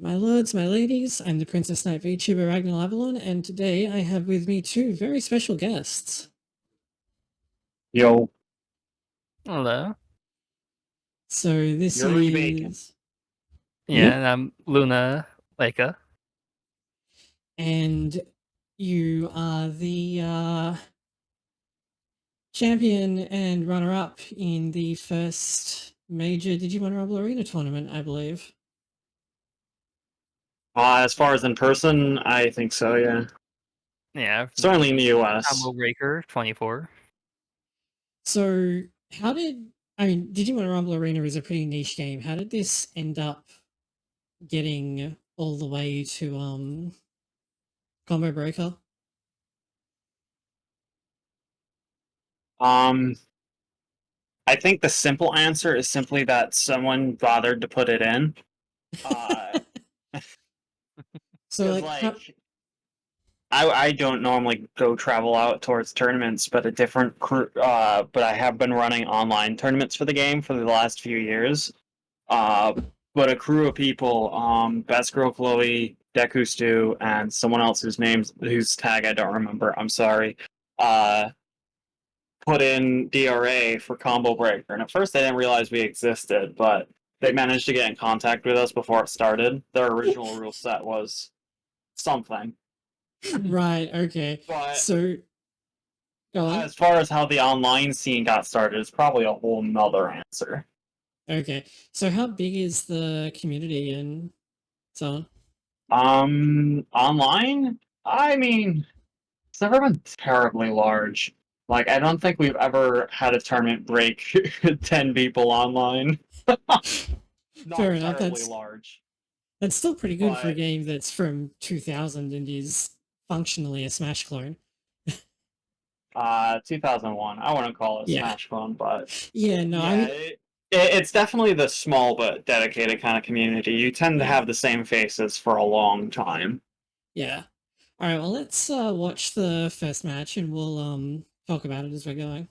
my lords, my ladies, I'm the Princess Knight VTuber Ragnar Avalon, and today I have with me two very special guests. Yo, Hello. So this Yuri Bacon. is... Yeah, Yep. and I'm Luna Leica. And you are the champion and runner-up in the first major Digimon Rumble Arena tournament, I believe. As far as in person, I think so, yeah. Yeah. Certainly in the US. Combo Breaker 24. So how did... I mean, Digimon Rumble Arena is a pretty niche game. How did this end up getting all the way to Combo Breaker? I think the simple answer is simply that someone bothered to put it in. So I don't normally go travel out towards tournaments, but a different crew. But I have been running online tournaments for the game for the last few years. But a crew of people, Best Girl Chloe, Deku Stu, and someone else whose tag I don't remember. I'm sorry. Put in DRA for Combo Breaker, and at first they didn't realize we existed, but they managed to get in contact with us before it started. Their original rule set was something. Right, okay. But so go on. as far as how the online scene got started, it's probably a whole nother answer. Okay. So how big is the community and so on? Online? I mean, it's never been terribly large. Like, I don't think we've ever had a tournament break 10 people online. Not Fair enough, terribly large. That's still pretty good for a But- game that's from 2000 and is functionally a Smash clone. 2001. I wouldn't call it Yeah. Smash Clone, but Yeah, no, yeah, I mean, it's definitely the small but dedicated kind of community. You tend to have the same faces for a long time. yeah. All right, well, let's watch the first match and we'll talk about it as we're going.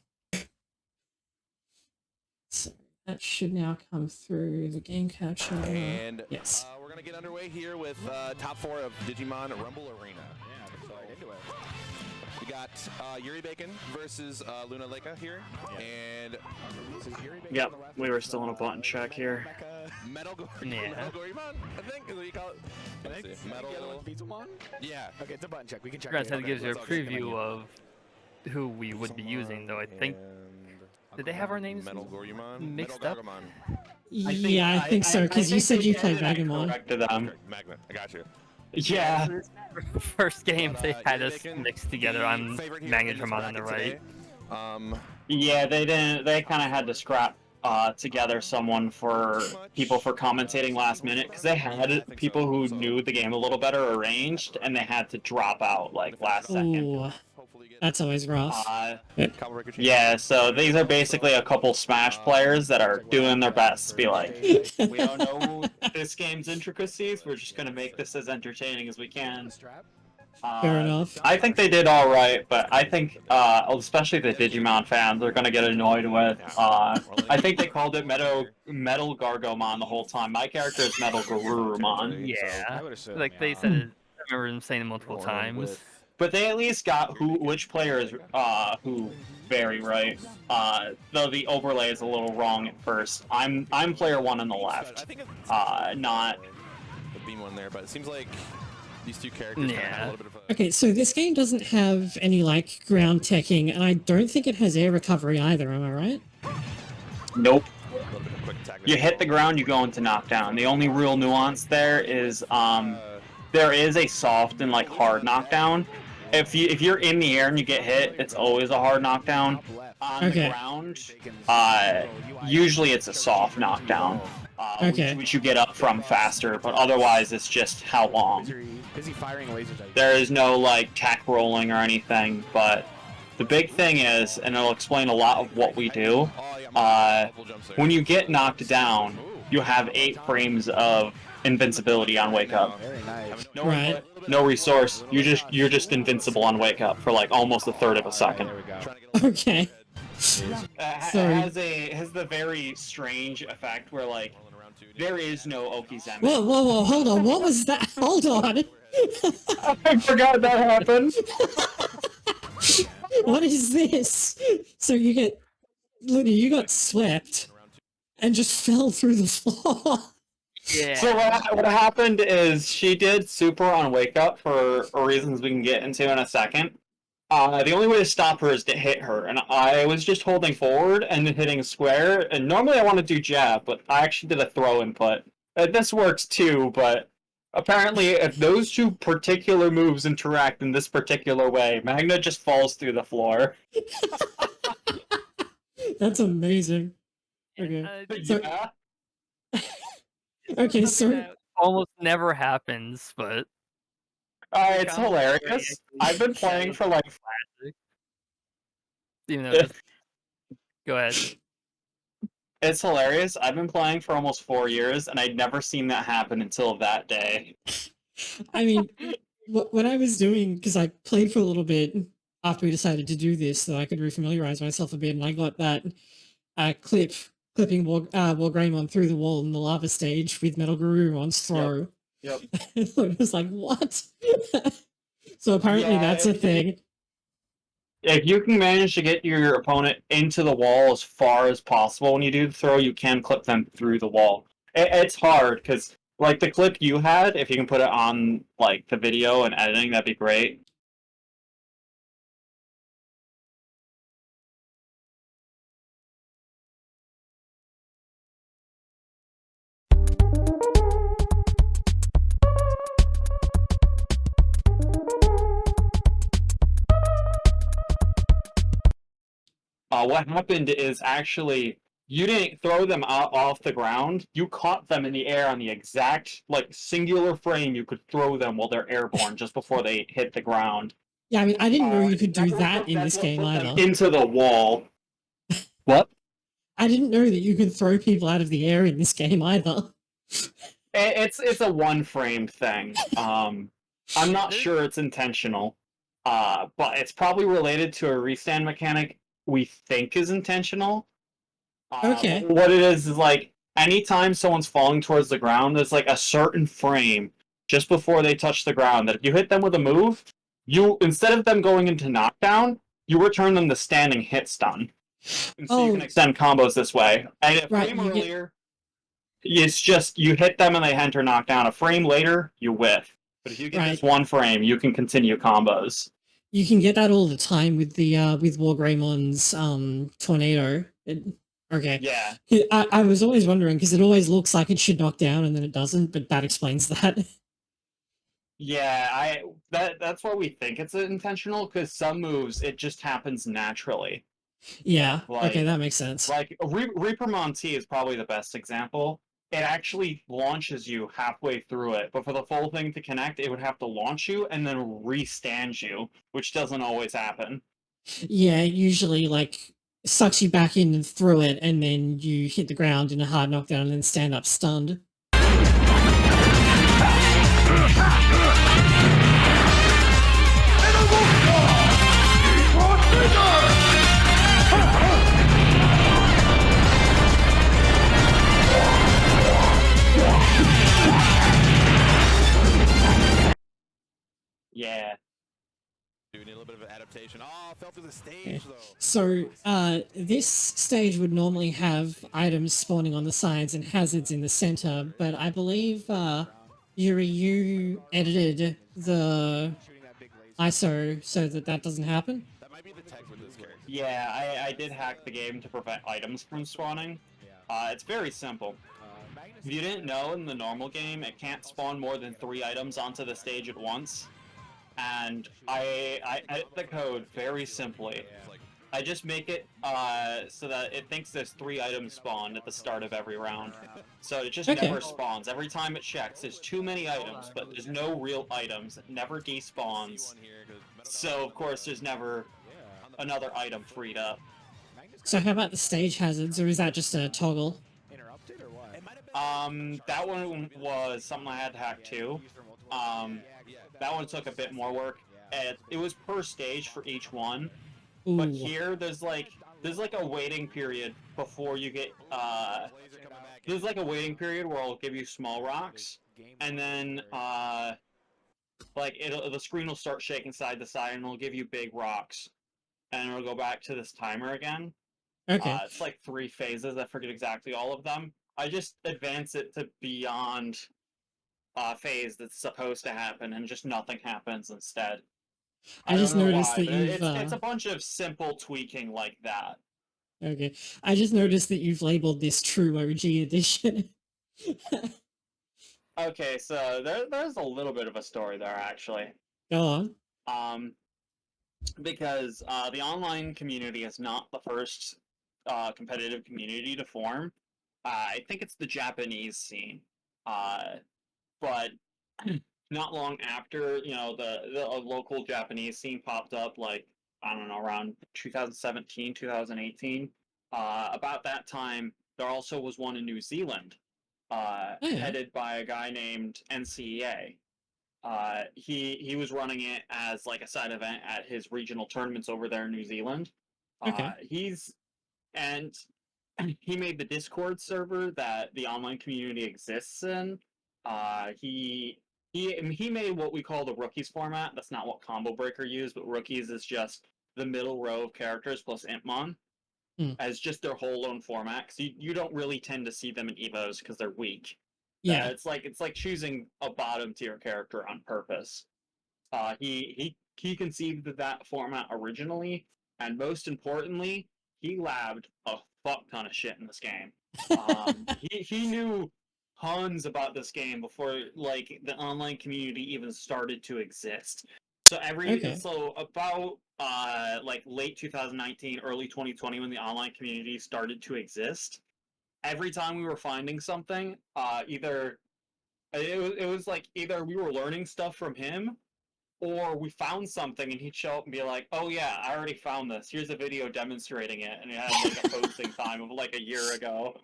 So that should now come through the game capture. And yes. we're going to get underway here with top 4 of Digimon Rumble Arena. Yeah, let's get into it. We got Yuri Bacon versus Luna Leica here. And this is Yuri Bacon Yep, on the left. we were still in a button check here. Metal Yeah. Gorimon, I think is what you call it. Let's see. Metal VTuber? Yeah. Okay, it's a button check. We can check Grant it. said Okay, gives you a let's all get preview of who we would be using, though. I think. Did they have our names Metal Gorimon? mixed Metal up? Gargomon. I think so, because you said you played Vagamon. Corrected them. Magnet, I got you. Yeah. First game they had Yuri us Bacon, mixed together. I'm favorite hero in this Magnetron on the bracket right. today. Yeah, they didn't. They kind of had to scrap together someone for people for commentating last minute because they had people who knew the game a little better arranged, and they had to drop out like last second. Ooh, that's always rough. Yeah, so these are basically a couple Smash players that are doing their best to be like, we don't know this game's intricacies, we're just going to make this as entertaining as we can. Fair enough. I think they did all right, but I think, especially the Digimon fans, are going to get annoyed with. I think they called it Metal Gargomon the whole time. My character is Metal Garurumon. Yeah, like they said it. I remember them saying it multiple times. But they at least got which player is who very right. Though the overlay is a little wrong at first. I'm player 1 on the left. Not the beam one there, but it seems like these two characters kind of have a little bit of a... Okay, so this game doesn't have any like ground teching, and I don't think it has air recovery either. Am I right? Nope. a little bit of quick attack. You hit the ground, you go into knockdown. The only real nuance there is there is a soft and like hard knockdown. If you're in the air and you get hit, it's always a hard knockdown. On the ground, usually it's a soft knockdown, which you get up from faster, but otherwise it's just how long. There is no like tack rolling or anything, but the big thing is, and it'll explain a lot of what we do, when you get knocked down, you have 8 frames of invincibility on wake up. No resource. You're just invincible on wake up for like almost a third of a second. Okay. It has the very strange effect where like There is no Okizeme. Whoa, hold on, what was that? Hold on! I forgot that happened. What is this? So Luna, you got swept and just fell through the floor. Yeah. So what happened is she did super on Wake Up for reasons we can get into in a second. The only way to stop her is to hit her, and I was just holding forward and hitting square, and normally I want to do jab, but I actually did a throw input. This works too, but apparently if those two particular moves interact in this particular way, Magna just falls through the floor. That's amazing. Okay. So, Yeah. okay, Something so that almost never happens, but It's hilarious. I've been playing for like... classic. Even though just go ahead. It's hilarious. I've been playing for almost 4 years, and I'd never seen that happen until that day. I mean, when I was doing, because I played for a little bit after we decided to do this, so I could refamiliarize myself a bit, and I got that clipping Wargreymon through the wall in the lava stage with Metal Garurumon's throw. Yep. It was like, what? So apparently that's a thing. If you can manage to get your opponent into the wall as far as possible when you do the throw, you can clip them through the wall. It's hard, because like the clip you had, if you can put it on like the video and editing, that'd be great. What happened is actually you didn't throw them off the ground. You caught them in the air on the exact like singular frame you could throw them while they're airborne just before they hit the ground. Yeah, I mean, I didn't know you could do that in this game either. Into the wall. What? I didn't know that you could throw people out of the air in this game either. It's a one frame thing. I'm not sure it's intentional. But it's probably related to a restand mechanic we think is intentional. Okay. What it is like anytime someone's falling towards the ground, there's like a certain frame just before they touch the ground that if you hit them with a move, you instead of them going into knockdown, you return them to standing hit stun. And so you can extend combos this way. And a frame earlier, it's just you hit them and they enter knockdown. A frame later, you whiff. But if you get this one frame, you can continue combos. You can get that all the time with the with Wargreymon's tornado. Okay. Yeah. I was always wondering because it always looks like it should knock down and then it doesn't, but that explains that. Yeah, that's why we think it's intentional, because some moves it just happens naturally. Yeah. Like, okay, that makes sense. Like Reaper Monty is probably the best example. It actually launches you halfway through it, but for the full thing to connect, it would have to launch you and then restand you, which doesn't always happen. Yeah, it usually like sucks you back in and through it, and then you hit the ground in a hard knockdown and then stand up stunned. Yeah. Do need a little bit of an adaptation. Oh, fell through the stage though. So, this stage would normally have items spawning on the sides and hazards in the center, but I believe, Yuri, you edited the ISO so that that doesn't happen? That might be the tech with this character. Yeah, I did hack the game to prevent items from spawning. It's very simple. If you didn't know, in the normal game, it can't spawn more than 3 items onto the stage at once. And I edit the code very simply. I just make it so that it thinks there's 3 items spawned at the start of every round. So it just never spawns. Every time it checks, there's too many items, but there's no real items. It never despawns. So, of course, there's never another item freed up. So how about the stage hazards, or is that just a toggle? That one was something I had to hack too. That one took a bit more work. It was per stage for each one. Ooh. But here, there's like there's like a waiting period before you get there's like a waiting period where I'll give you small rocks, and then like the screen will start shaking side to side, and it'll give you big rocks, and it'll go back to this timer again. Okay. It's like 3 phases. I forget exactly all of them. I just advance it to beyond phase that's supposed to happen, and just nothing happens instead. I I don't just know noticed why, that but you've it's a bunch of simple tweaking like that. okay. I just noticed that you've labeled this True OG edition. Okay, so there's a little bit of a story there actually. Go on. Um, because the online community is not the first competitive community to form. I think it's the Japanese scene, but not long after, the local Japanese scene popped up, like I don't know, around 2017, 2018. About that time, there also was one in New Zealand, Oh, yeah. headed by a guy named NCEA. He was running it as like a side event at his regional tournaments over there in New Zealand. Okay. He's and he made the Discord server that the online community exists in. He made what we call the rookies format. That's not what Combo Breaker used, but rookies is just the middle row of characters plus Impmon as just their whole own format. Because you don't really tend to see them in Evos because they're weak. Yeah. It's like choosing a bottom tier character on purpose. He conceived that format originally, and most importantly, he labbed a fuck ton of shit in this game. He knew tons about this game before like the online community even started to exist. Okay. So about like late 2019, early 2020, when the online community started to exist, every time we were finding something, it was like either we were learning stuff from him, or we found something and he'd show up and be like, "Oh yeah, I already found this. Here's a video demonstrating it," and it had like a posting time of like a year ago.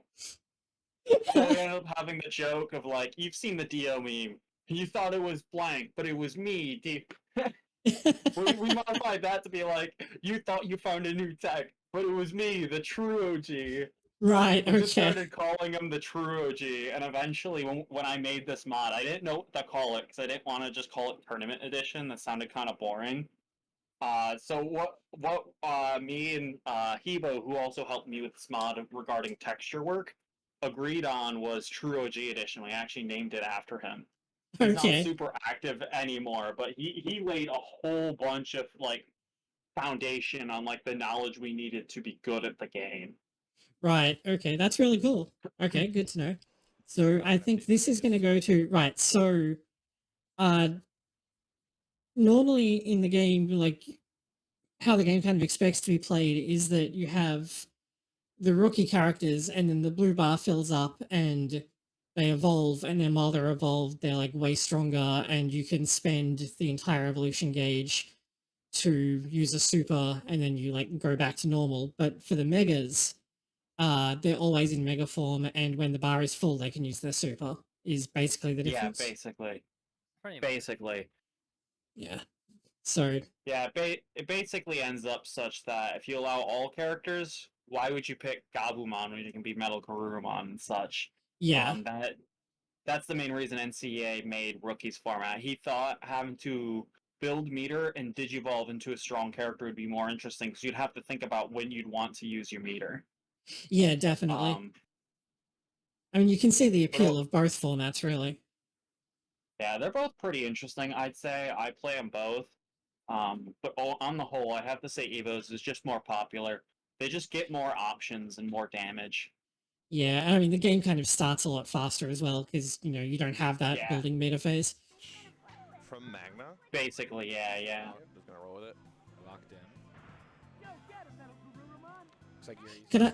So we ended up having the joke of like, "You've seen the Dio meme. You thought it was blank, but it was me." We modified that to be like, "You thought you found a new tech, but it was me, the true OG." Right. We just Okay. started calling him the true OG, and eventually, when I made this mod, I didn't know what to call it because I didn't want to just call it Tournament Edition. That sounded kind of boring. So me and Hebo, who also helped me with this mod regarding texture work, agreed on was True OG Edition. We actually named it after him. He's not Okay. super active anymore, but he laid a whole bunch of like foundation on like the knowledge we needed to be good at the game. Right. Okay. That's really cool. Okay. Good to know. So I think this is going to go to right. So, uh, normally in the game, like how the game kind of expects to be played is that you have the rookie characters, and then the blue bar fills up, and they evolve, and then while they're evolved, they're like way stronger, and you can spend the entire evolution gauge to use a super, and then you like go back to normal. But for the megas, they're always in mega form, and when the bar is full, they can use their super. Is basically the Yeah, difference. basically. Pretty much. Basically. Yeah. So Yeah, it basically ends up such that if you allow all characters, why would you pick Gabumon when you can be Metal Garurumon and such? yeah, That's the main reason NCAA made Rookies format. He thought having to build meter and digivolve into a strong character would be more interesting because you'd have to think about when you'd want to use your meter. yeah, definitely. Um, I mean, you can see the but appeal of both formats, really. yeah, they're both pretty interesting. I'd say I play them both. But on the whole, I have to say Evos is just more popular. They just get more options and more damage. Yeah, I mean, the game kind of starts a lot faster as well because, you don't have that Yeah, building meta phase. From Magna. basically, yeah. Just gonna roll with it. Locked in. Looks like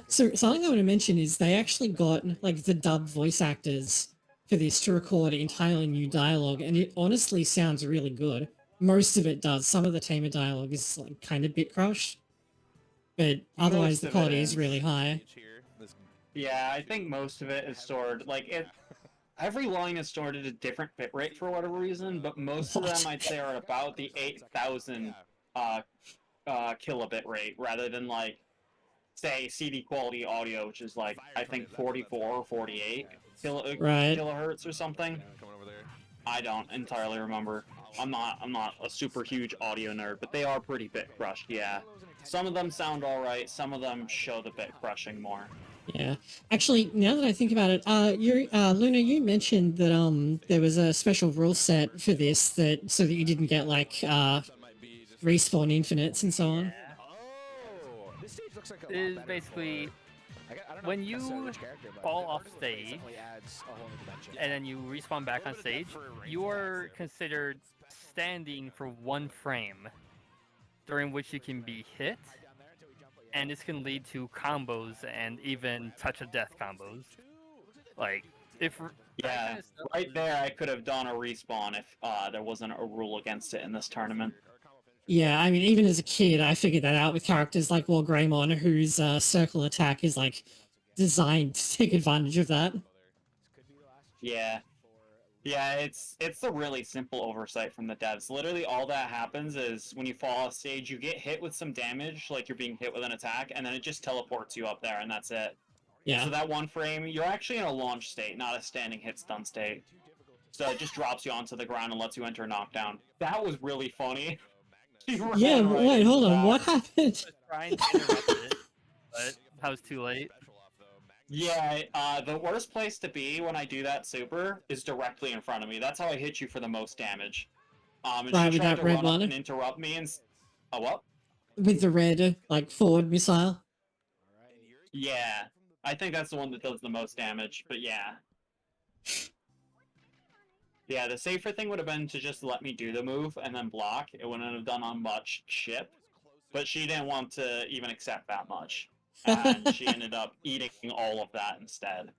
So something I want to mention is they actually got like the dub voice actors for this to record entirely new dialogue, and it honestly sounds really good. Most of it does. Some of the Tamer dialogue is like kind of bit crushed, but otherwise Most the of it quality is is. really high. Here, this Yeah, I think most of it is stored. Like, every line is stored at a different bitrate for whatever reason, but most of them What? I'd say are about the 8,000 kilobit rate rather than like say CD quality audio, which is like I think 44 or 48 Right. kilohertz or something. Coming over there. I don't entirely remember. I'm not a super huge audio nerd, but they are pretty bit crushed. Yeah, some of them sound all right. Some of them show the bit crushing more. Yeah. Actually, now that I think about it, Luna, you mentioned that there was a special rule set for this that so that you didn't get like respawn infinites and so on. Oh, this stage looks like a lot Is better basically I don't know when necessarily you which character, but fall the off vertical space stage definitely adds a whole new dimension. and then you respawn back on stage, you are considered standing for 1 frame, during which you can be hit, and this can lead to combos and even touch of death combos. Like, if that Yeah, kind of stuff right was- there, I could have done a respawn if there wasn't a rule against it in this tournament. Yeah, I mean, even as a kid, I figured that out with characters like War Greymon, whose circle attack is like designed to take advantage of that. Yeah. Yeah, it's a really simple oversight from the devs. Literally, all that happens is when you fall off stage, you get hit with some damage, like you're being hit with an attack, and then it just teleports you up there, and that's it. Yeah. So that 1 frame, you're actually in a launch state, not a standing hit stun state. So it just drops you onto the ground and lets you enter knockdown. That was really funny. He ran Yeah, but right wait, into hold on. that. What happened? trying to interrupt it, but I was too late. Yeah, the worst place to be when I do that super is directly in front of me. That's how I hit you for the most damage. And Right, she with tried that to red run up one? and interrupt me and... Oh, what? With the red, like, forward missile? Yeah. I think that's the one that does the most damage, but yeah. Yeah, the safer thing would have been to just let me do the move and then block. It wouldn't have done on much ship. But she didn't want to even accept that much. And she ended up eating all of that instead.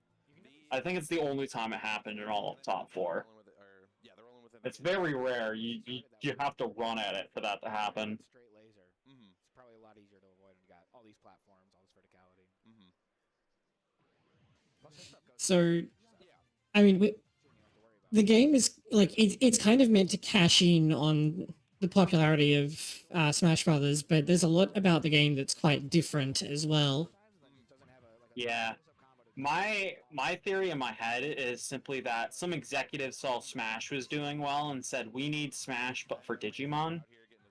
I think it's the only time it happened in all of top 4. It's very rare. You have to run at it for that to happen. Straight laser. It's probably a lot easier to avoid when you got all these platforms, all this verticality. So, I mean, the game is, like, it's kind of meant to cash in on the popularity of Smash Brothers, but there's a lot about the game that's quite different as well. Yeah. My theory in my head is simply that some executives saw Smash was doing well and said, we need Smash, but for Digimon.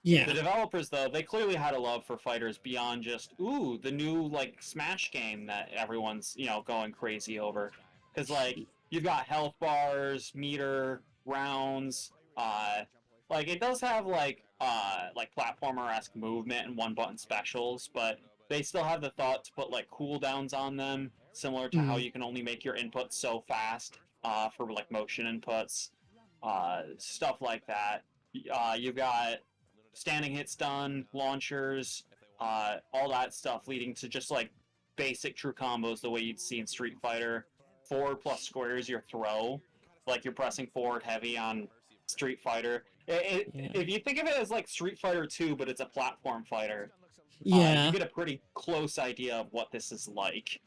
Yeah. The developers, though, they clearly had a love for fighters beyond just, ooh, the new, like, Smash game that everyone's, going crazy over. Because, like, you've got health bars, meter, rounds, like, it does have, like platformer-esque movement and one-button specials, but they still have the thought to put, like, cooldowns on them, similar to how you can only make your inputs so fast, for, like, motion inputs, stuff like that. You've got standing hit stun, launchers, all that stuff leading to just like basic true combos the way you'd see in Street Fighter. Forward plus square is your throw, like you're pressing forward heavy on Street Fighter. If you think of it as like Street Fighter 2, but it's a platform fighter, Yeah. you get a pretty close idea of what this is like.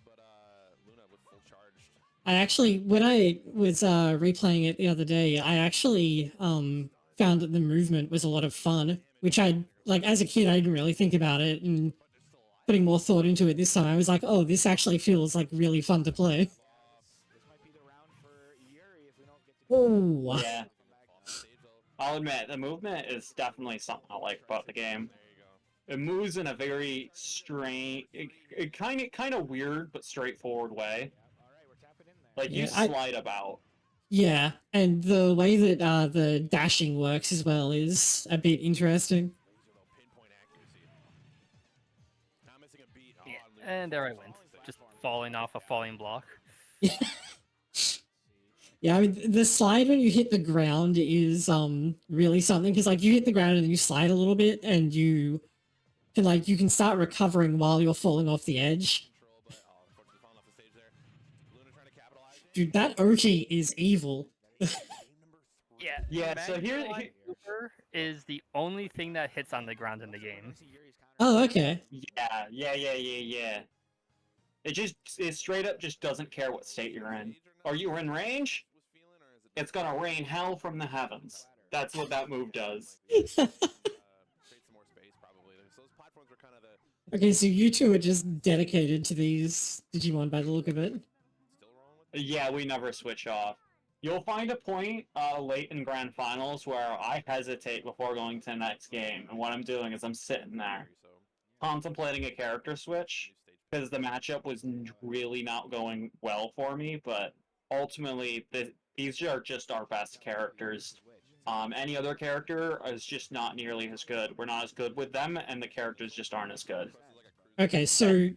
I actually, when I was replaying it the other day, I actually found that the movement was a lot of fun, which I, like, as a kid, I didn't really think about it, and putting more thought into it this time, I was like, oh, this actually feels, like, really fun to play. Oh. Yeah. I'll admit, the movement is definitely something I like about the game. It moves in a very strange, kind of weird but straightforward way. Like you slide about. Yeah, and the way that the dashing works as well is a bit interesting. Yeah, and there I went, just falling off a falling block. Yeah, I mean, the slide when you hit the ground is really something, because like you hit the ground and then you slide a little bit and you can start recovering while you're falling off the edge. Dude, that Oki is evil. Yeah, so here Super is the only thing that hits on the ground in the game. Oh, okay. Yeah. It straight up just doesn't care what state you're in. Are you in range? It's gonna rain hell from the heavens. That's what that move does. Okay, so you two are just dedicated to these Digimon by the look of it. Yeah, we never switch off. You'll find a point late in grand finals where I hesitate before going to the next game, and what I'm doing is I'm sitting there contemplating a character switch because the matchup was really not going well for me. But ultimately, these are just our best characters. Any other character is just not nearly as good. We're not as good with them, and the characters just aren't as good. Okay, so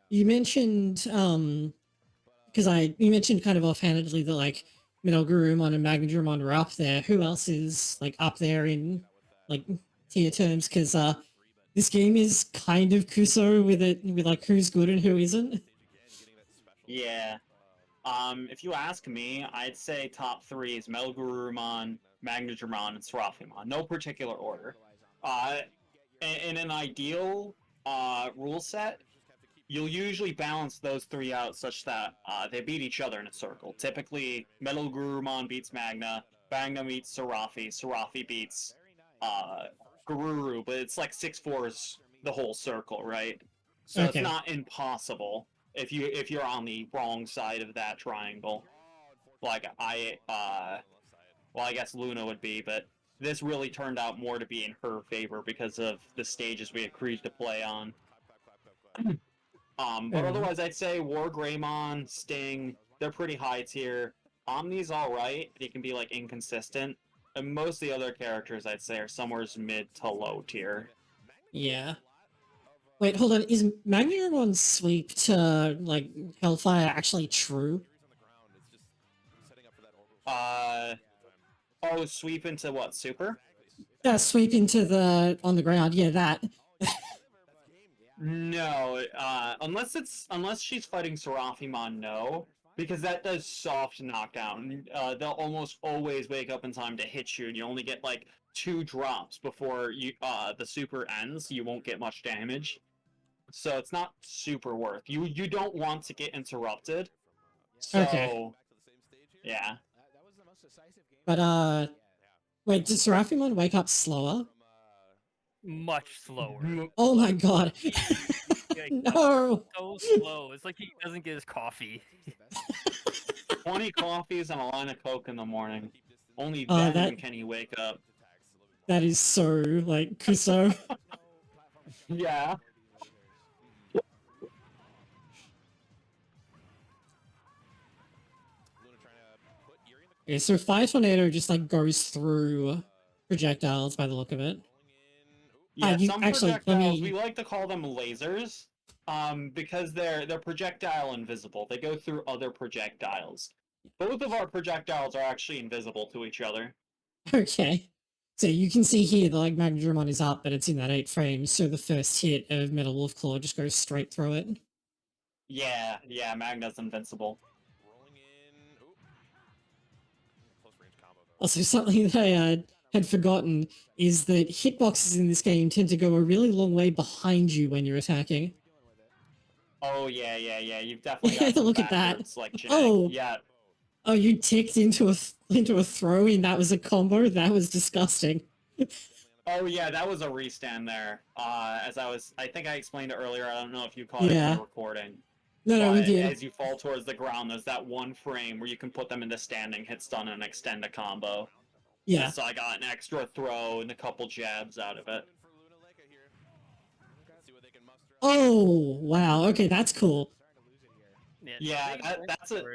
you mentioned because you mentioned kind of offhandedly that like Metal Gurumon and Magnadramon were up there. Who else is like up there in like tier terms? Because this game is kind of Kuso with it with like who's good and who isn't. Yeah. If you ask me, I'd say top three is Metal Gurumon, Magnadramon, and Seraphimon. No particular order. Uh, in an ideal rule set, you'll usually balance those three out such that they beat each other in a circle. Typically, Metal Gurumon beats Magna, Magna beats Seraphi, Seraphi beats Gururu, but it's like 6-4s the whole circle, right? So it's Okay. not impossible if you're on the wrong side of that triangle. Like well, I guess Luna would be, but this really turned out more to be in her favor because of the stages we agreed to play on. But otherwise, I'd say War Greymon, Sting, they're pretty high tier. Omni's alright, he can be like inconsistent. And most of the other characters, I'd say, are somewhere mid to low tier. Yeah. Wait, hold on. Is Magnadramon's sweep to like Hellfire actually true? Oh, sweep into what, Super? Sweep into the on the ground. Yeah, that. No, unless she's fighting Seraphimon, no. Because that does soft knockdown. They'll almost always wake up in time to hit you, and you only get like 2 drops before the super ends. You won't get much damage. So it's not super worth. You don't want to get interrupted. So Okay. yeah. But wait, does Seraphimon wake up slower? Much slower. Oh my god. No. So slow. It's like he doesn't get his coffee. 20 coffees and a line of Coke in the morning. Only then can he wake up. That is so like Kuso. Yeah. Yeah, so Fire Tornado just like goes through projectiles by the look of it. Yeah, some projectiles, we like to call them lasers, because they're projectile invisible. They go through other projectiles. Both of our projectiles are actually invisible to each other. Okay. So you can see here that like Magnadramon is up, but it's in that 8 frames, so the first hit of Metal Wolf Claw just goes straight through it. Yeah, Magna's invincible. Also, something that I had forgotten is that hitboxes in this game tend to go a really long way behind you when you're attacking. Oh yeah, you've definitely got some Look at that. Like Oh, yeah. Oh, you ticked into a throw and that was a combo? That was disgusting. Oh yeah, that was a restand there. I think I explained it earlier. I don't know if you caught it in the recording. No, we did. As you fall towards the ground, there's that one frame where you can put them into standing, hit stun, and extend a combo. Yeah. So I got an extra throw and a couple jabs out of it. Oh, wow. Okay, that's cool. Yeah, that's it.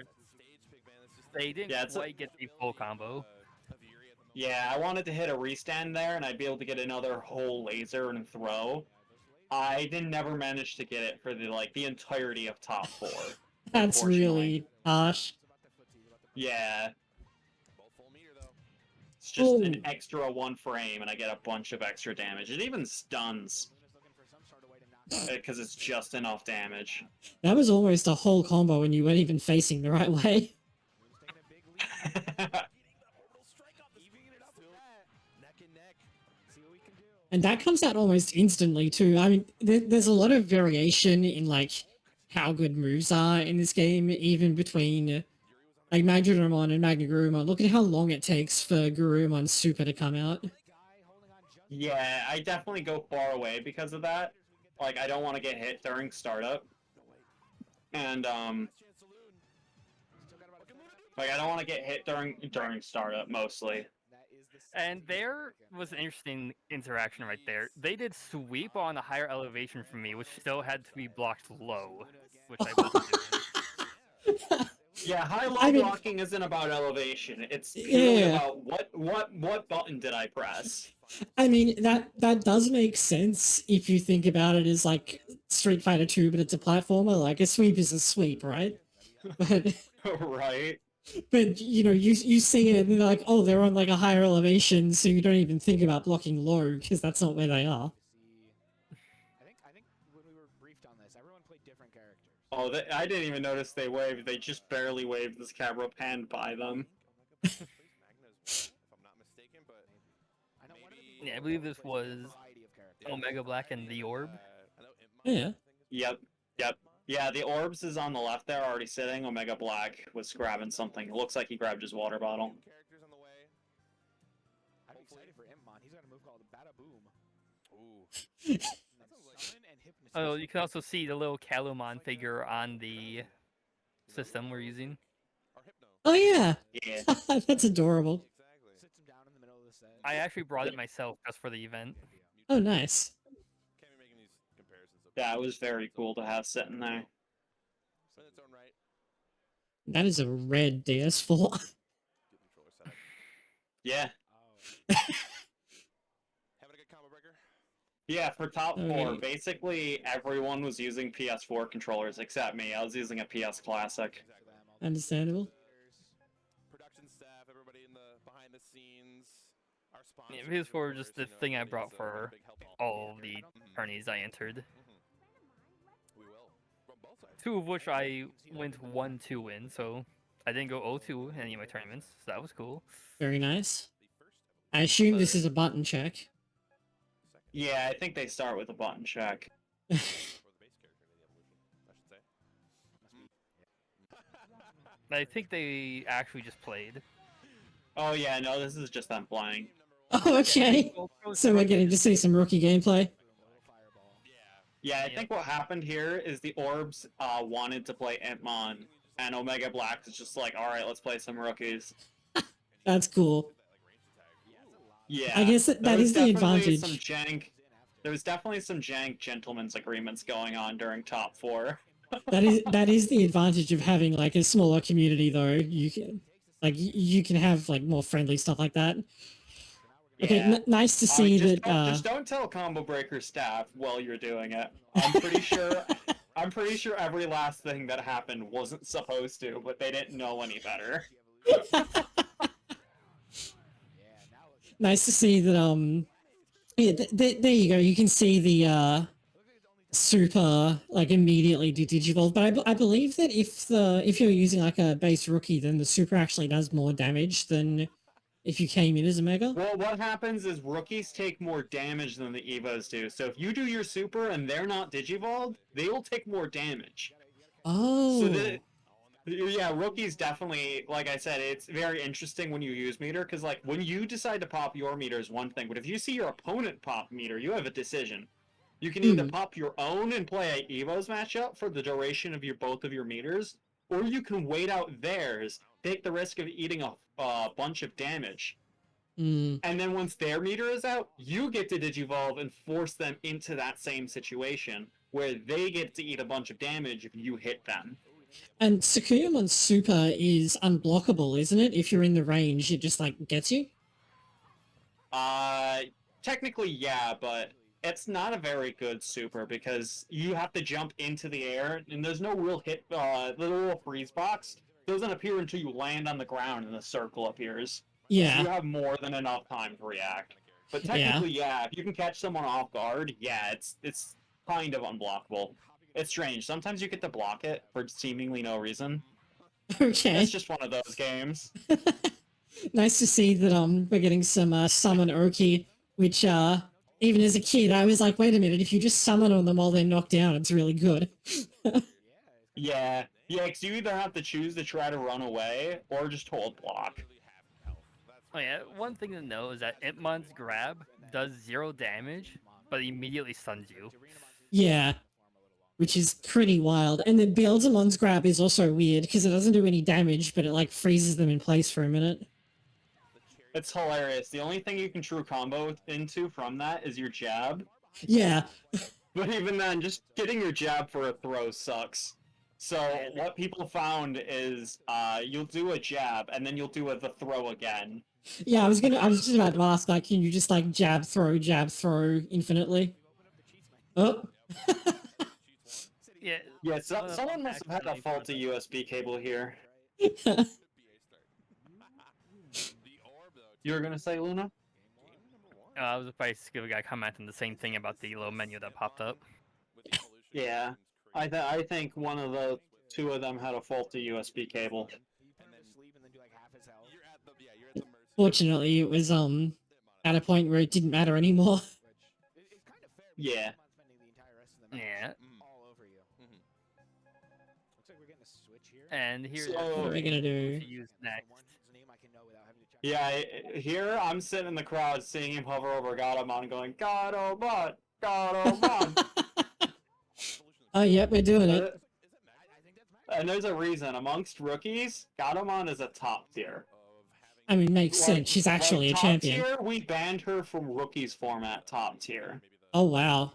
They didn't quite get the full combo. Yeah, I wanted to hit a restand there, and I'd be able to get another whole laser and throw. I didn't never manage to get it for the entirety of top 4. That's really harsh. Yeah. It's just an extra 1 frame, and I get a bunch of extra damage. It even stuns. Because it's just enough damage. That was almost a whole combo and you weren't even facing the right way. And that comes out almost instantly too. I mean, there's a lot of variation in like how good moves are in this game, even between like Magnadramon and Magnagurumon. Look at how long it takes for Gurumon's super to come out. Yeah, I definitely go far away because of that. Like, I don't want to get hit during startup. And, like, I don't want to get hit during startup, mostly. And there was an interesting interaction right there. They did sweep on a higher elevation from me, which still had to be blocked low, which I wasn't doing. Yeah, high-low I mean, blocking isn't about elevation. It's purely yeah. about what button did I press. I mean, that does make sense if you think about it as like Street Fighter 2, but it's a platformer. Like a sweep is a sweep, right? But Right? but you see it and they're like, oh, they're on like a higher elevation, so you don't even think about blocking low because that's not where they are. I think when we were briefed on this, everyone played different characters. Oh, I didn't even notice they waved. They just barely waved. This camera panned by them. Yeah, I believe this was Omega Black and the Orb. Yeah. Yep. Yeah, the orbs is on the left there, already sitting. Omega Black was grabbing something. It looks like he grabbed his water bottle. I'm excited for Immon. He's got a move called Bada Boom. Ooh. Oh, you can also see the little Kalumon figure on the system we're using. Oh yeah. Yeah. That's adorable. Sits him down in the middle of the set. I actually brought it myself just for the event. Oh nice. Yeah, it was very cool to have sitting there. That is a red DS4. Yeah. Oh. Having a good combo breaker. Yeah, for top Okay. 4, basically everyone was using PS4 controllers except me. I was using a PS Classic. Understandable. Production staff, everybody in the behind the scenes. Our Yeah, sponsors, PS4 of was just course, the you know, thing I everybody's brought a for big help all of the here. tourneys I entered. We will. From both sides. 2 of which I went 1-2 in, so I didn't go 0-2 in any of my tournaments, so that was cool. Very nice. I assume this is a button check. Yeah, I think they start with a button check. I think they actually just played. Oh yeah, no, this is just them playing. Oh, okay. So we're getting to see some rookie gameplay. Yeah, I Yep. think what happened here is the Orbs wanted to play Entmon, and Omega Black is just like, alright, let's play some rookies. That's cool. Yeah. I guess that there was is the definitely advantage. Some jank, there was definitely some jank gentlemen's agreements going on during top 4. That is the advantage of having like a smaller community though. You can you can have like more friendly stuff like that. Okay, Yeah. nice to see just that. just don't tell Combo Breaker staff while you're doing it. I'm pretty sure. I'm pretty sure every last thing that happened wasn't supposed to, but they didn't know any better. Nice to see that. Yeah, there you go. You can see the super like immediately do digivolve, but I believe that if you're using like a base rookie, then the super actually does more damage than if you came in as a mega. Well, what happens is rookies take more damage than the Evos do. So if you do your super and they're not digivolved, they will take more damage. Oh. So yeah, rookies definitely, like I said, it's very interesting when you use meter, because like when you decide to pop your meter is one thing, but if you see your opponent pop meter, you have a decision. You can either pop your own and play a Evos matchup for the duration of both of your meters, or you can wait out theirs, take the risk of eating a bunch of damage. And then once their meter is out, you get to digivolve and force them into that same situation where they get to eat a bunch of damage if you hit them. And Tsukuyomon's super is unblockable, isn't it? If you're in the range, it just like gets you? Technically, yeah, but it's not a very good super because you have to jump into the air and there's no real hit. The little freeze box doesn't appear until you land on the ground and the circle appears. Yeah. So you have more than enough time to react. But technically, yeah, if you can catch someone off guard, yeah, it's kind of unblockable. It's strange. Sometimes you get to block it for seemingly no reason. Okay. It's just one of those games. Nice to see that we're getting some summon Oki, which even as a kid I was like, wait a minute, if you just summon on them while they're knocked down, it's really good. Yeah, because you either have to choose to try to run away or just hold block. Oh yeah, one thing to know is that Impmon's grab does 0 damage, but immediately stuns you. Yeah, which is pretty wild. And then Beelzemon's grab is also weird because it doesn't do any damage, but it like freezes them in place for a minute. It's hilarious. The only thing you can true combo into from that is your jab. Yeah, But even then, just getting your jab for a throw sucks. So what people found is you'll do a jab and then you'll do the throw again. yeah. I was just about to ask, like, can you just like jab, throw infinitely? Oh, Yeah. Yeah, one of the someone fun must have facts had a about faulty it. USB cable here. You were gonna say, Luna? I was surprised to give a guy commenting the same thing about the little menu that popped up. Yeah, I think one of the two of them had a faulty USB cable. He put him to sleep and then do like half his health. You're at the mercy. fortunately, it was at a point where it didn't matter anymore. Which it's kind of fair. Yeah. Because spending the entire rest of the match Yeah. all over you. Looks like we're getting a switch here. And here's So- What are we gonna do? to use next. One whose name I can know without having to check. Yeah, here I'm sitting in the crowd seeing him hover over Gatomon going, Gatomon, Gatomon. Oh, yep, we're doing it. I think that's Max. And there's a reason. Amongst rookies, Gatomon is a top tier. I mean, makes sense. She's actually a top champion. Tier, we banned her from rookies format top tier. Oh wow.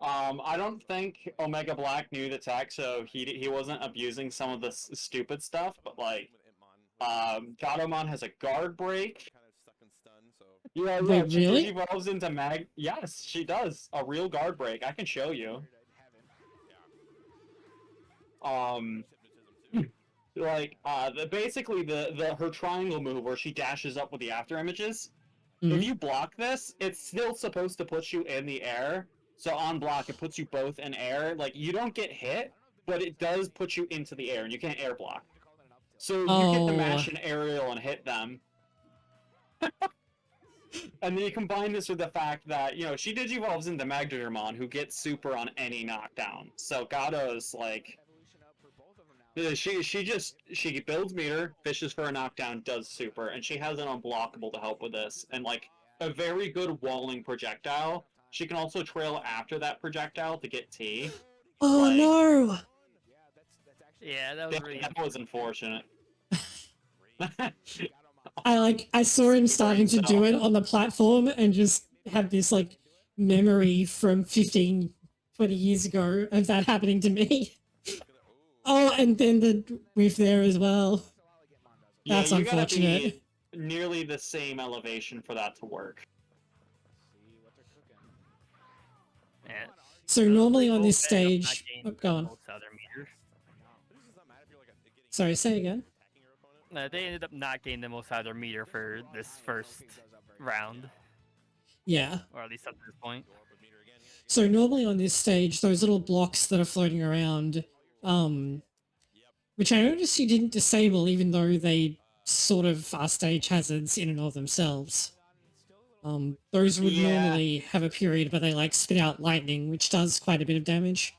I don't think Omega Black knew the tech, so he wasn't abusing some of the stupid stuff. But like, Gatomon has a guard break. Yeah, Wait, she really? evolves into mag. Yes, she does a real guard break. I can show you. Like basically the her triangle move where she dashes up with the after images. Mhm. If you block this, it's still supposed to put you in the air. So on block, it puts you both in air. Like you don't get hit, but it does put you into the air, and you can't air block. So you get to Oh. mash an aerial and hit them. And then you combine this with the fact that, you know, she digivolves into Magdalmon, who gets super on any knockdown. So Gato's like, she builds meter, fishes for a knockdown, does super, and she has an unblockable to help with this, and like a very good walling projectile. She can also trail after that projectile to get T. Oh Like- no! Yeah, that was really That was unfortunate. I saw him starting to do it on the platform and just have this like memory from 15, 20 years ago of that happening to me. Oh, and then the whiff there as well. Yeah, That's you gotta unfortunate. be nearly the same elevation for that to work. Yeah. So normally on this Both end up not stage, gaining oh, go on. most of their meters. Sorry, say again. They ended up not gaining the most out of their meter for this first round, Yeah. or at least up to this point. So normally on this stage, those little blocks that are floating around, which I noticed you didn't disable, even though they sort of are stage hazards in and of themselves. Those would Yeah. normally have a period where they like spit out lightning, which does quite a bit of damage.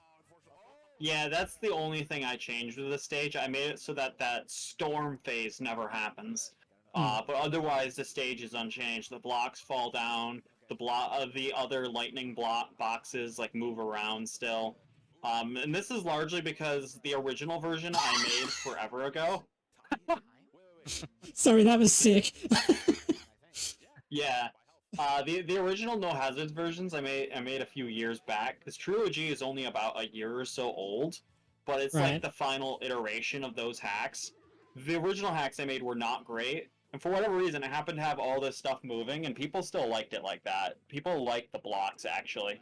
Yeah, that's the only thing I changed with the stage. I made it so that that storm phase never happens. But otherwise, the stage is unchanged. The blocks fall down. The other lightning block boxes like move around still. And this is largely because the original version I made forever ago. Sorry, that was sick. Yeah. The original No Hazards versions I made a few years back. This trilogy is only about a year or so old, but it's Right. like the final iteration of those hacks. The original hacks I made were not great, and for whatever reason, I happened to have all this stuff moving, and people still liked it like that. People liked the blocks actually,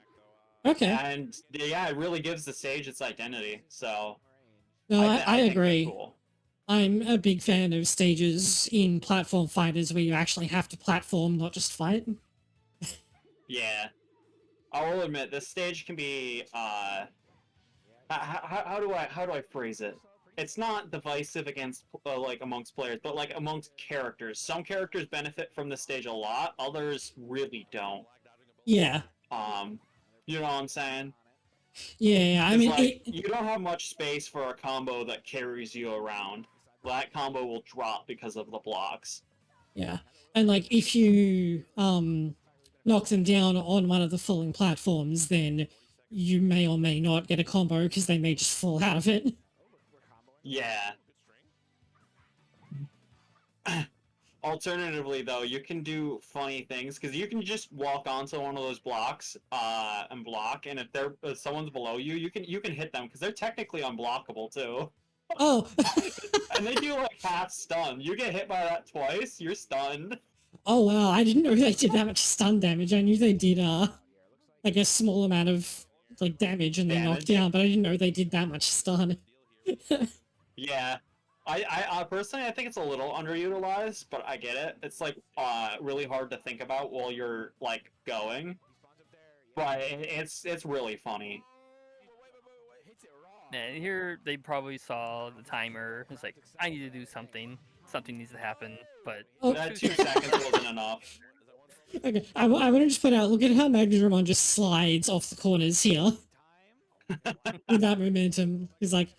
Okay. and yeah, it really gives the stage its identity. So No, I think they're agree. cool. I'm a big fan of stages in platform fighters where you actually have to platform, not just fight. Yeah, I will admit this stage can be how do I phrase it? It's not divisive against like amongst players, but like amongst characters. Some characters benefit from the stage a lot, others really don't. Yeah. You know what I'm saying? Yeah, I It's mean, like you don't have much space for a combo that carries you around. That combo will drop because of the blocks. yeah. And like if you knock them down on one of the falling platforms, then you may or may not get a combo because they may just fall out of it. Yeah. Alternatively, though, you can do funny things because you can just walk onto one of those blocks and block, and if someone's below you, you can hit them because they're technically unblockable too. Oh, And they do like half stun. You get hit by that twice, you're stunned. oh wow! I didn't know they did that much stun damage. I knew they did like a small amount of like damage and they knocked Damage. down, but I didn't know they did that much stun. Yeah. I personally I think it's a little underutilized, but I get it. It's like really hard to think about while you're like going. But it's really funny. And here they probably saw the timer. It's like, I need to do something. Something needs to happen. But Oh. That 2 seconds wasn't enough. Okay, I want to just point out, look at how Magnetron just slides off the corners here with that momentum. It's like,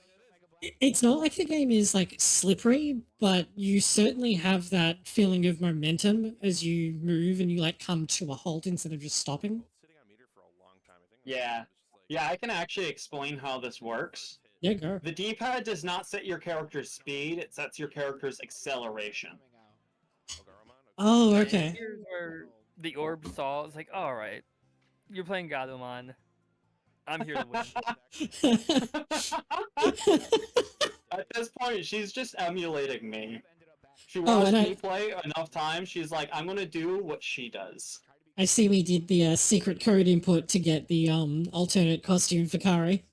it's not like the game is like slippery, but you certainly have that feeling of momentum as you move and you like come to a halt instead of just stopping. Yeah. Yeah, I can actually explain how this works. Yeah, go. The D-pad does not set your character's speed, it sets your character's acceleration. Oh, and okay. here's where the orb saw. It's like, all right, you're playing Gadomon. I'm here to win. At this point, she's just emulating me. She Oh, watched and me play enough times, she's like, I'm gonna do what she does. I see we did the secret code input to get the alternate costume for Kari.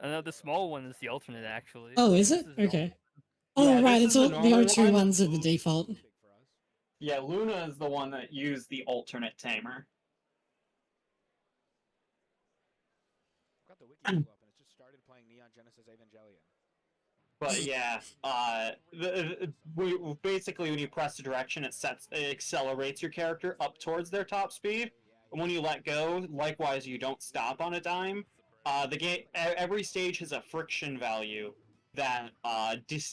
The small one is the alternate, actually. Oh, is This it? is normal. Okay. Oh, Yeah, right, this it's is all the the normal O2 one. ones are the default. Yeah, Luna is the one that used the alternate tamer. I've got the wiki pulled up and it's just started playing Neon Genesis Evangelion. But yeah, basically when you press the direction, it accelerates your character up towards their top speed. And when you let go, likewise, you don't stop on a dime. The game, every stage has a friction value that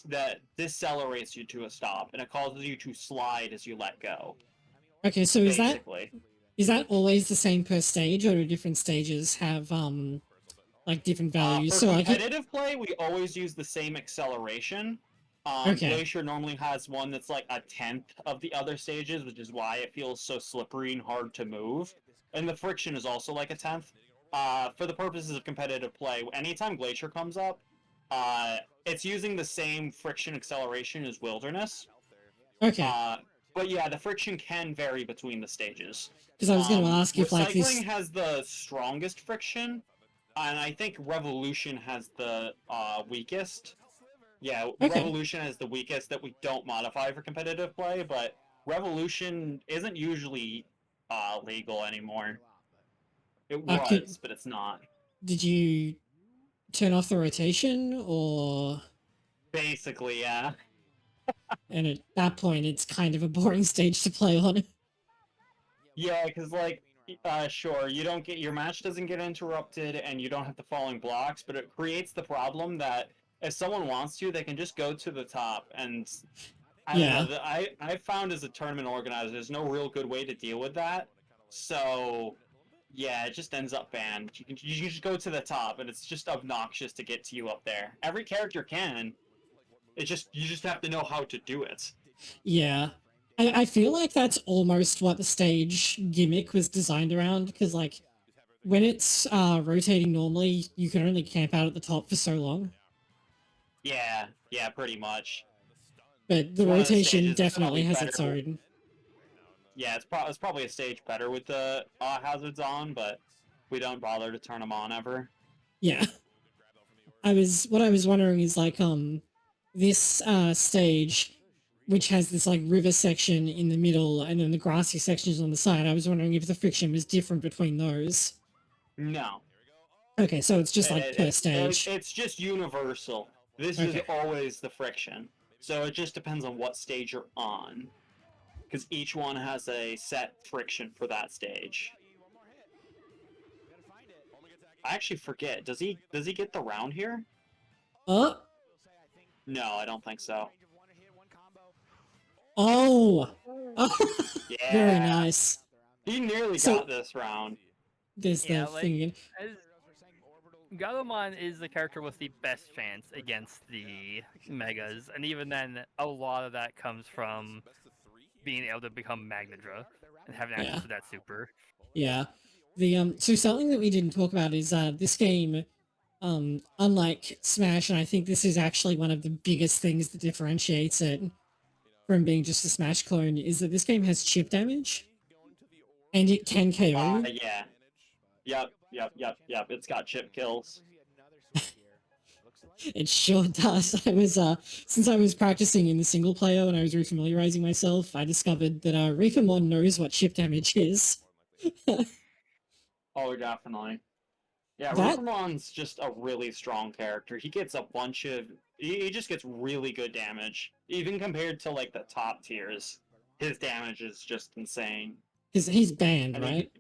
that decelerates you to a stop, and it causes you to slide as you let go. Okay, so Basically, is that always the same per stage, or do different stages have like different values? for So like competitive play, we always use the same acceleration. Okay. Glacier normally has one that's like a tenth of the other stages, which is why it feels so slippery and hard to move. And the friction is also like a tenth. For the purposes of competitive play, anytime Glacier comes up, it's using the same friction acceleration as Wilderness. Okay. But yeah, the friction can vary between the stages. Because I was going to ask if like Recycling this. has the strongest friction, and I think Revolution has the weakest. Yeah, Okay. Revolution has the weakest that we don't modify for competitive play, but Revolution isn't usually legal anymore. It was, but it's not. Did you turn off the rotation, or? Basically, yeah. And at that point, it's kind of a boring stage to play on. Yeah, because like, sure, you don't get your match doesn't get interrupted, and you don't have the falling blocks, but it creates the problem that if someone wants to, they can just go to the top, and I don't know. I found as a tournament organizer, there's no real good way to deal with that. So, yeah, it just ends up banned. You just go to the top, and it's just obnoxious to get to you up there. Every character can. You just have to know how to do it. Yeah. I feel like that's almost what the stage gimmick was designed around, because like when it's rotating normally, you can only camp out at the top for so long. Yeah, pretty much. But the rotation definitely has its own. Yeah, it's probably a stage better with the hazards on, but we don't bother to turn them on ever. Yeah. What I was wondering is like this stage, which has this like river section in the middle and then the grassy sections on the side. I was wondering if the friction was different between those. No. Okay, so it's just like per stage. It's just universal. This is always the friction. So it just depends on what stage you're on. Because each one has a set friction for that stage. I actually forget. Does he get the round here? Oh. No, I don't think so. Oh. Yeah. Very nice. He nearly got this round. there's Yeah, the like thing again. as Gatomon is the character with the best chance against the Megas, and even then, a lot of that comes from being able to become Magnadra and having access Yeah. to that super. Yeah. The so something that we didn't talk about is this game, unlike Smash, and I think this is actually one of the biggest things that differentiates it from being just a Smash clone, is that this game has chip damage and it can KO. Yeah. Yep. It's got chip kills. It sure does. Since I was practicing in the single player and I was refamiliarizing myself, I discovered that Reapermon knows what chip damage is. Oh, definitely. Yeah, That Reapermon's just a really strong character. He gets a bunch of. He just gets really good damage. Even compared to, like, the top tiers. His damage is just insane. he's banned, And right?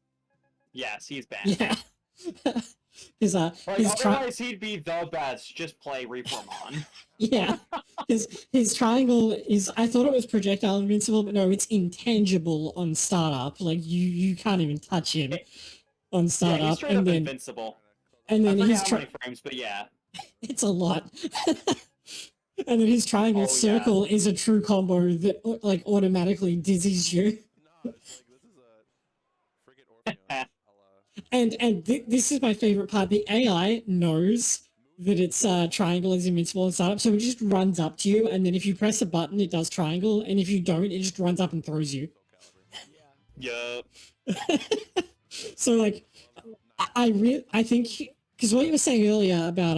yes, he's banned. Yeah. His Like, his otherwise he'd be the best. Just play Reapermon. yeah. His triangle is, I thought it was projectile invincible, but no, it's intangible on startup. Like you can't even touch him on Yeah, he's startup, straight up invincible. and I then forget his how many frames, but yeah. it's a lot. And then his triangle Oh, yeah. circle is a true combo that like automatically dizzies you. And this is my favorite part. The AI knows that its triangle is invincible and startup, so it just runs up to you, and then if you press a button, it does triangle, and if you don't, it just runs up and throws you. Yup. So like, I think because what you were saying earlier about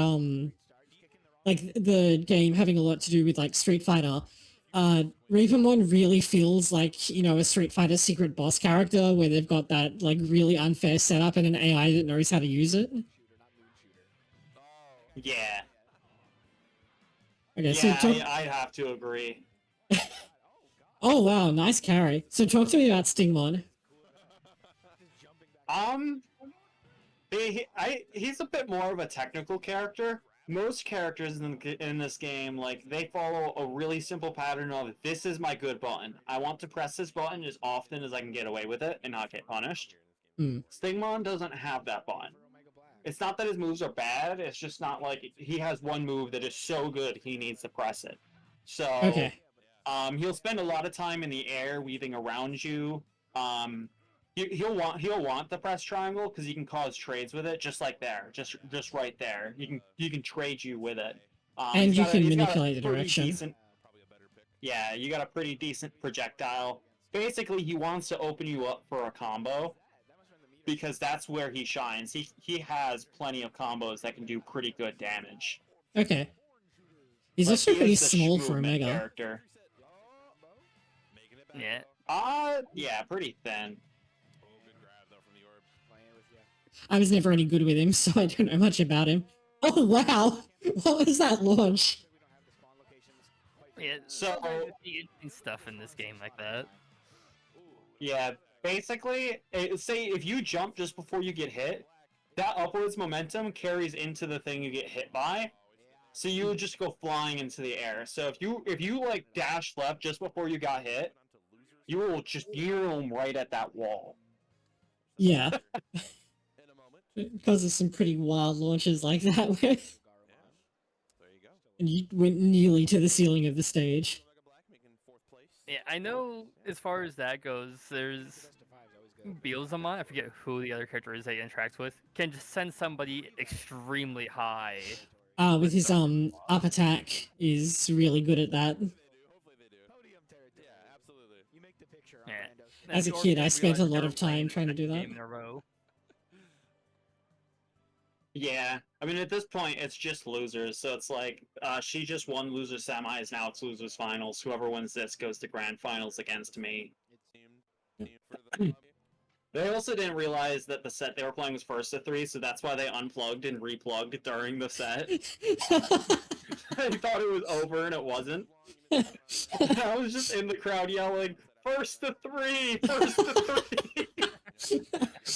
like the game having a lot to do with like Street Fighter, Reapermon really feels like, you know, a Street Fighter secret boss character where they've got that like really unfair setup and an AI that knows how to use it. Yeah. Okay, Yeah, so I have to agree. oh wow, nice carry. So talk to me about Stingmon. He's a bit more of a technical character. Most characters in this game, like, they follow a really simple pattern of, this is my good button. I want to press this button as often as I can get away with it and not get punished. Stingmon doesn't have that button. It's not that his moves are bad, it's just not like he has one move that is so good he needs to press it. So, Okay. He'll spend a lot of time in the air weaving around you. He'll want the press triangle because he can cause trades with it, just like there, just right there. You can trade you with it. And you can he's got a manipulate the pretty direction. Decent, yeah, you got a pretty decent projectile. Basically, he wants to open you up for a combo because that's where he shines. He has plenty of combos that can do pretty good damage. Okay. He's Like, also he pretty is the small for a movement mega. character. Yeah. Yeah, pretty thin. I was never any good with him, so I don't know much about him. Oh wow! What was that launch? Yeah, So- there's interesting stuff in this game like that. Yeah, basically, say if you jump just before you get hit, that upwards momentum carries into the thing you get hit by. So you would just go flying into the air. So if you like dash left just before you got hit, you will just boom right at that wall. Yeah. Because of some pretty wild launches like that, where and you went nearly to the ceiling of the stage. Yeah, I know as far as that goes, there's Beelzemon, I forget who the other character is that he interacts with, can just send somebody extremely high. With his up attack is really good at that. Yeah. As a That's kid, I Orbital spent a realized lot they of were playing time the trying to second do that. game in a row. Yeah, I mean at this point it's just losers. So it's like she just won loser semis. Now it's losers finals. Whoever wins this goes to grand finals against me. They also didn't realize that the set they were playing was first to three, so that's why they unplugged and replugged during the set. They thought it was over and it wasn't. I was just in the crowd yelling, "First to three! First to three!"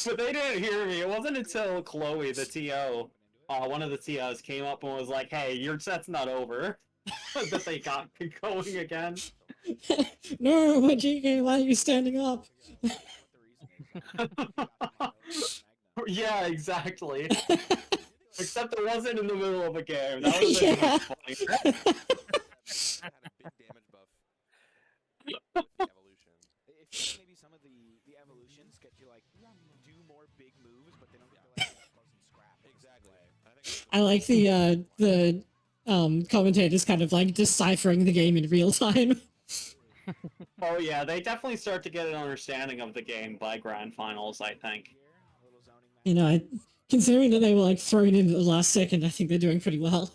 But they didn't hear me. It wasn't until Chloe, the TO, one of the TOs, came up and was like, "Hey, your set's not over," that they got going again. No, GK, why are you standing up? Yeah, exactly. Except it wasn't in the middle of a game. That would have been Yeah. much funnier. Had a big damage buff. Evolution. It feels like maybe some of the evolutions get you like do more big moves, but they don't get to like get up close and scrap. Exactly. I like the commentators kind of like deciphering the game in real time. Oh yeah, they definitely start to get an understanding of the game by grand finals, I think. Here, a little zoning You know, considering that they were like thrown in at the last second, I think they're doing pretty well.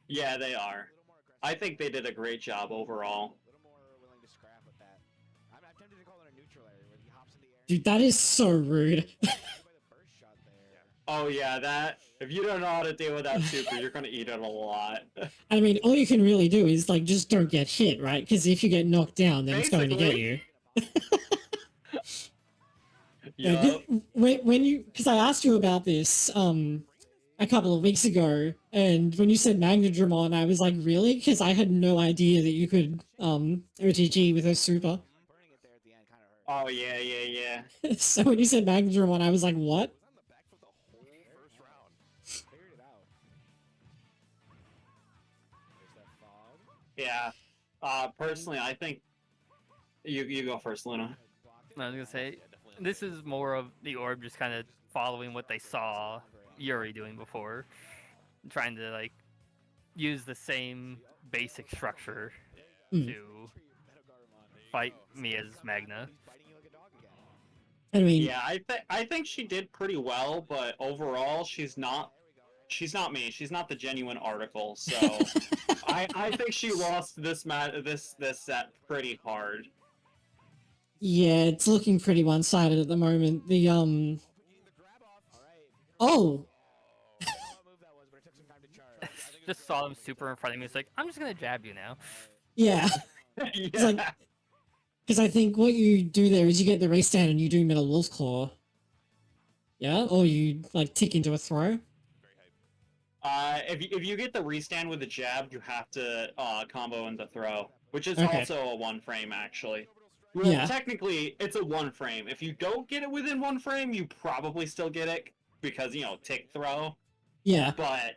Yeah, they are. I think they did a great job overall. A little more willing to scrap with that. I'm tempted to call it a neutral area where he hops in the air. Dude, that is so rude. By the burst shot there. Oh yeah, that if you don't know how to deal with that super, you're gonna eat it a lot. I mean, all you can really do is like just don't get hit, right? Because if you get knocked down, then it's going to get you. Yeah. When you, because I asked you about this a couple of weeks ago, and when you said Magnadramon, I was like, really? Because I had no idea that you could OTG with a super. Burning it there at the end kind of hurt. Oh yeah. So when you said Magnadramon, I was like, what? Was on the back for the whole first round. Figured it out. There's that fog. Yeah. Personally, I think you go first, Luna. I was gonna say, this is more of the orb just kind of following what they saw Yuri doing before, trying to like use the same basic structure to fight me as Magna. He's biting you like a dog again. I mean, Yeah, I think she did pretty well, but overall she's not me. She's not the genuine article. So I think she lost this set pretty hard. yeah, it's looking pretty one-sided at the moment. The Getting the grab off. All right. oh, I don't know what move that was, but it took some time to charge. Just saw them super in front of me. It's like, I'm just gonna jab you now. yeah. Yeah. like- Because I think what you do there is you get the race down and you do Metal Wolf Claw. Yeah? Or you, like, tick into a throw. If you get the restand with a jab, you have to combo into throw, which is Okay. also a one frame actually. Well, Yeah. technically it's a one frame. If you don't get it within one frame, you probably still get it because tick throw. Yeah. But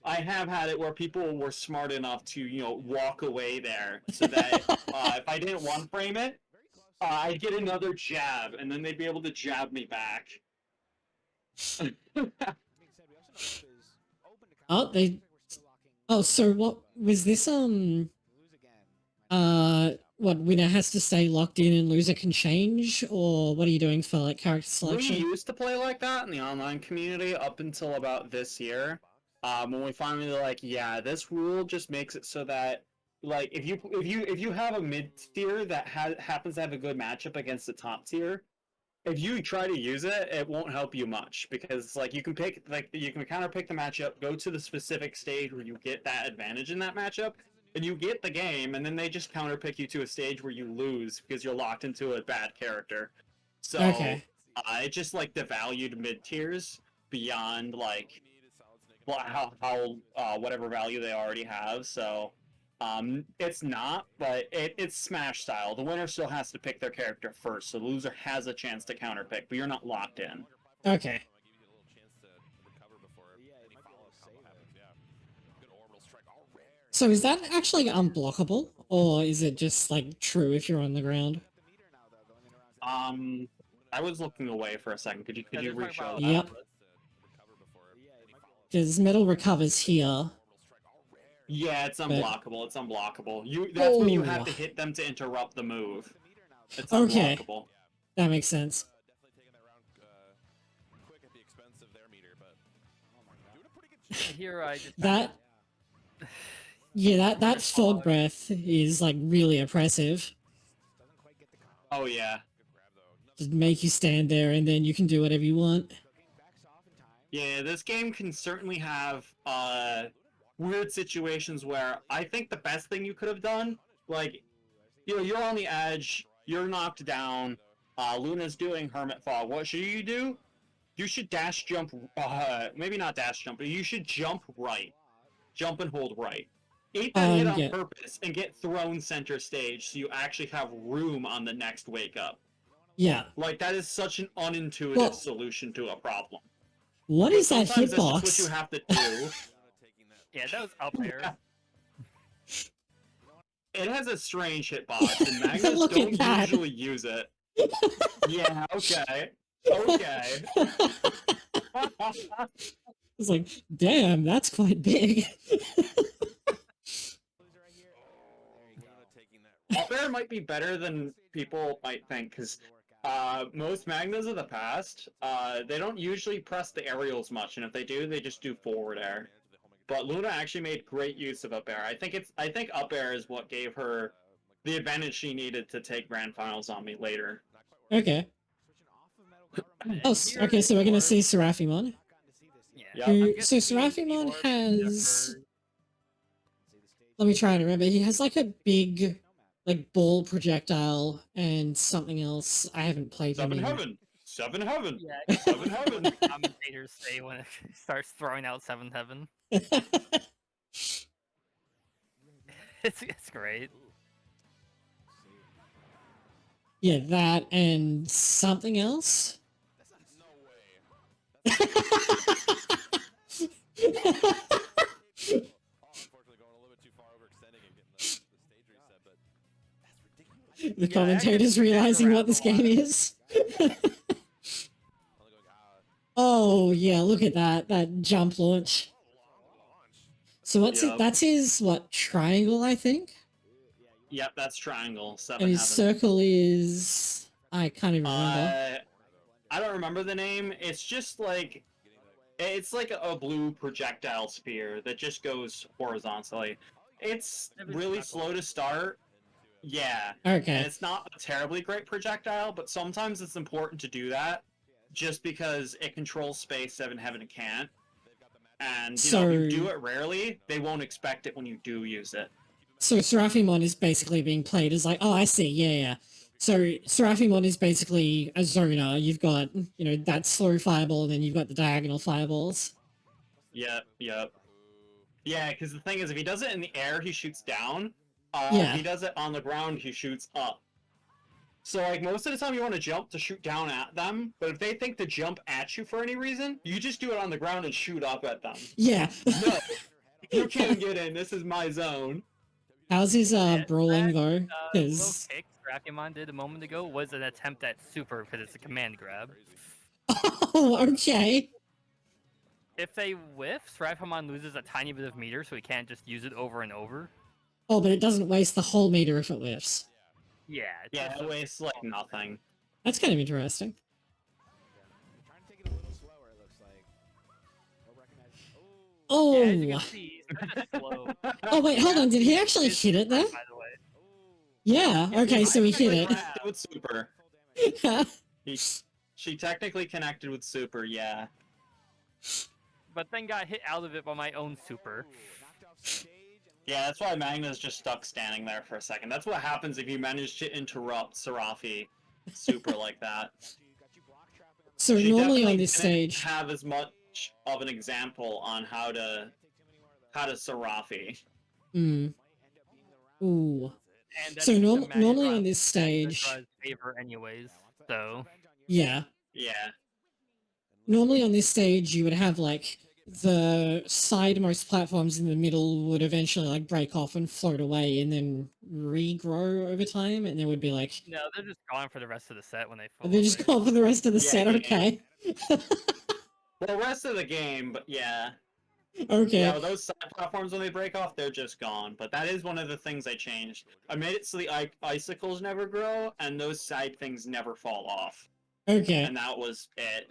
I have had it where people were smart enough to walk away there so that if I didn't one frame it, I'd get another jab and then they'd be able to jab me back. Oh, they... Oh, so what... Was this, what, winner has to stay locked in and loser can change? Or what are you doing for, like, character We selection? used to play like that in the online community up until about this year. When we finally were like, yeah, this rule just makes it so that like if you have a mid tier that happens to have a good matchup against the top tier, if you try to use it, it won't help you much because like you can counter pick the matchup, go to the specific stage where you get that advantage in that matchup, and you get the game, and then they just counter pick you to a stage where you lose because you're locked into a bad character. So Okay. it just like devalued mid tiers beyond like how whatever value they already have. So it's not, but it's Smash style. The winner still has to pick their character first, so the loser has a chance to counter pick, but you're not locked in. Okay. So is that actually unblockable? Or is it just, like, true if you're on the ground? I was looking away for a second. Could you they're talking re-show about- that? Yep. Because metal recovers here. Yeah, it's unblockable. It's unblockable. That's when you have to hit them to interrupt the move. It's Okay. unblockable. That makes sense. Here I just That... Yeah, that fog breath is, like, really oppressive. Oh yeah. Just make you stand there and then you can do whatever you want. Yeah, this game can certainly have weird situations where I think the best thing you could have done, like, you're on the edge, you're knocked down, Luna's doing Hermit Fog. What should you do? You should dash jump, maybe not dash jump, but you should jump right. Jump and hold right. Eat that hit on Yeah. purpose and get thrown center stage so you actually have room on the next wake up. Yeah. Like, that is such an unintuitive Well- solution to a problem. What But is that sometimes that's just what hitbox? you have to do. Yeah, that was up air. It has a strange hitbox, and Magnus Look at don't that. usually use it. Yeah, okay. Okay. It's like, damn, that's quite big. Up air might be better than people might think, because most Magnas of the past, they don't usually press the aerials much, and if they do, they just do forward air. But Luna actually made great use of up air. I think up air is what gave her the advantage she needed to take grand finals on me later. Okay. Oh, okay, so we're gonna see Seraphimon. Yeah. Yep. Who, I'm so guessing Seraphimon Orb, has... Zephyr- Let me try to remember. He has like a big, like, ball projectile and something else. I haven't played him Seven in... Heaven! Seven Heaven! Yeah, Seven Heaven! what the commentators say when it starts throwing out Seventh Heaven. It's great. Yeah, that and something else? The commentator's realizing what this game is. Oh, yeah, look at that jump launch. So what's it? Yep. That's his, what, triangle, I think? Yep, that's triangle. Seven And his Heaven. circle is... I can't even remember. I don't remember the name. It's just like... It's like a blue projectile sphere that just goes horizontally. It's really slow to start. Yeah. And Okay. it's not a terribly great projectile, but sometimes it's important to do that just because it controls space Seven Heaven can't. And, you know, if you do it rarely, they won't expect it when you do use it. So Seraphimon is basically being played as like, oh, I see, yeah. So Seraphimon is basically a zoner. You've got, you know, that slow fireball, and then you've got the diagonal fireballs. Yep. Yeah, because the thing is, if he does it in the air, he shoots down. Yeah. If he does it on the ground, he shoots up. So, like, most of the time you want to jump to shoot down at them, but if they think to jump at you for any reason, you just do it on the ground and shoot up at them. Yeah. No, you can't get in. This is my zone. How's his brawling though? The little Because kick Seraphimon did a moment ago was an attempt at super because it's a command grab. oh, okay. If they whiff, Seraphimon loses a tiny bit of meter, so he can't just use it over and over. Oh, but it doesn't waste the whole meter if it whiffs. Yeah. Yeah, it wastes, like, nothing. That's kind of interesting. Trying to take it a little slower, it looks like. Or recognize. Oh. Yeah, as you can see, he's kind of slow. Oh wait, hold on. Did he actually It's hit it there? by the way. Yeah. Okay, so he hit it. Connected with super. She technically connected with super, yeah. But then got hit out of it by my own super. Yeah, that's why Magna's just stuck standing there for a second. That's what happens if you manage to interrupt Seraphi super like that. So She normally definitely on this didn't stage, have as much of an example on how to Seraphi. Ooh. And that's So the normally magic on this stage, Dra's favor anyways. So yeah. Yeah. Normally on this stage, you would have like the sidemost platforms in the middle would eventually like break off and float away and then regrow over time, and there would be like no, they're just gone for the rest of the set when they fall. they're just gone for the rest of the Yeah, set. yeah. Okay. The rest of the game, but yeah. Okay. Yeah, those side platforms, when they break off, they're just gone. But that is one of the things I changed. I made it so the icicles never grow, and those side things never fall off. Okay. And that was it.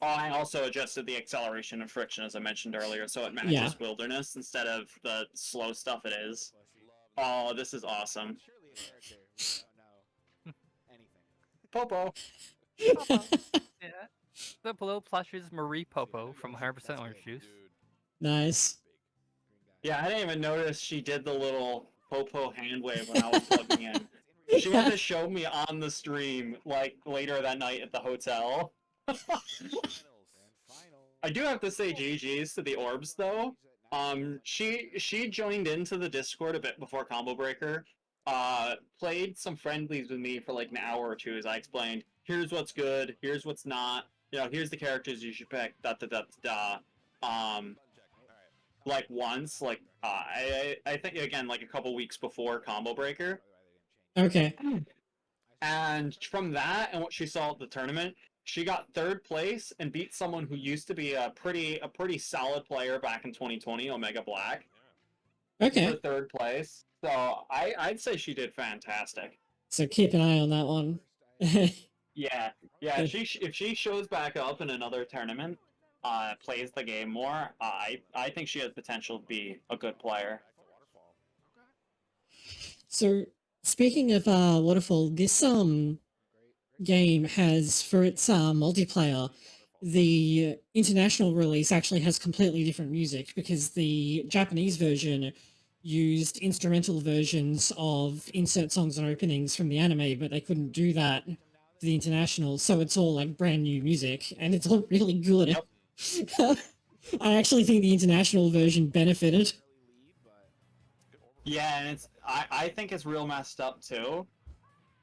Oh, I also adjusted the acceleration and friction, as I mentioned earlier, so it matches Yeah. wilderness instead of the slow stuff it is. Oh, this is awesome. Popo. Yeah. The below plush is Marie Popo from 100% Orange Juice. Nice. Yeah, I didn't even notice she did the little Popo hand wave when I was plugging in. She had to show me on the stream, like, later that night at the hotel. I do have to say GG's to the Orbs, though. She joined into the Discord a bit before Combo Breaker, played some friendlies with me for like an hour or two as I explained, here's what's good, here's what's not, here's the characters you should pick, da da da da da. Like once, like I think again like a couple weeks before Combo Breaker, Okay. and from that and what she saw at the tournament, she got third place and beat someone who used to be a pretty solid player back in 2020, Omega Black, for Okay. third place. So I'd say she did fantastic. So keep an eye on that one. Yeah, yeah. If she shows back up in another tournament, plays the game more, I think she has potential to be a good player. So speaking of Waterfall, this game has for its multiplayer, the international release actually has completely different music because the Japanese version used instrumental versions of insert songs and openings from the anime, but they couldn't do that for the international, so it's all like brand new music and it's all really good. Yep. I actually think the international version benefited. Yeah, and I think it's real messed up too.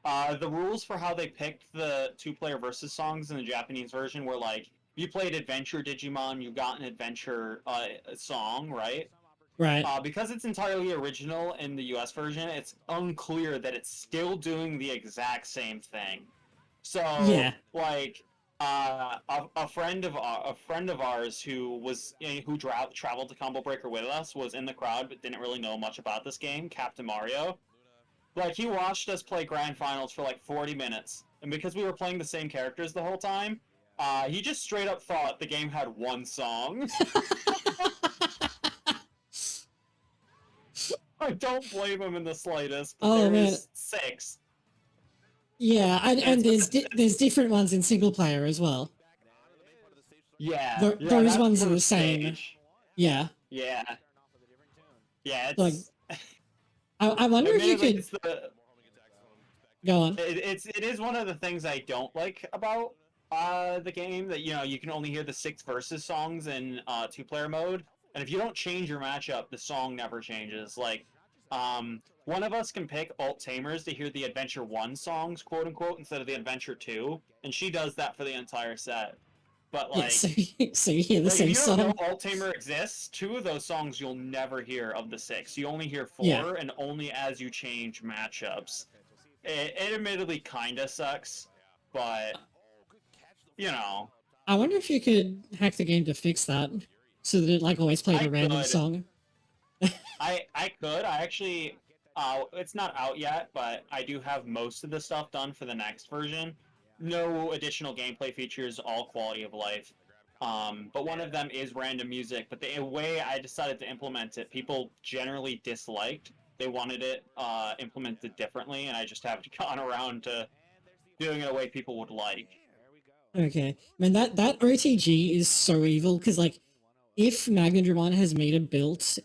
The rules for how they picked the two-player versus songs in the Japanese version were like, if you played Adventure Digimon, you got an Adventure song, right? Right. Because it's entirely original in the US version, it's unclear that it's still doing the exact same thing. So, Yeah. like, a friend of ours who traveled to Combo Breaker with us was in the crowd but didn't really know much about this game, Captain Mario. Like, he watched us play Grand Finals for like 40 minutes, and because we were playing the same characters the whole time, he just straight up thought the game had one song. I don't blame him in the slightest, but Oh, man. there's 6. Yeah, and there's different ones in single player as well. Yeah, Those that's ones are per the same. stage. Yeah. Yeah. Yeah, Like, it's... I wonder if you admittedly, could go on. it is one of the things I don't like about the game, that you can only hear the 6 versus songs in 2-player mode, and if you don't change your matchup, the song never changes. Like, one of us can pick alt tamers to hear the Adventure 1 songs, quote unquote, instead of the Adventure 2, and she does that for the entire set. But Yeah, like, so you hear the if same you don't know song. alt tamer exists, 2 of those songs you'll never hear of the 6. You only hear 4, Yeah. and only as you change matchups. It admittedly kinda sucks, but I wonder if you could hack the game to fix that, so that it like always played I a random could. song. I could. I actually, it's not out yet, but I do have most of the stuff done for the next version. No additional gameplay features, all quality of life. But one of them is random music. But the way I decided to implement it, people generally disliked. They wanted it implemented differently, and I just haven't gotten around to doing it a way people would like. Okay, man, that OTG is so evil because like, if Magnadramon has meter built,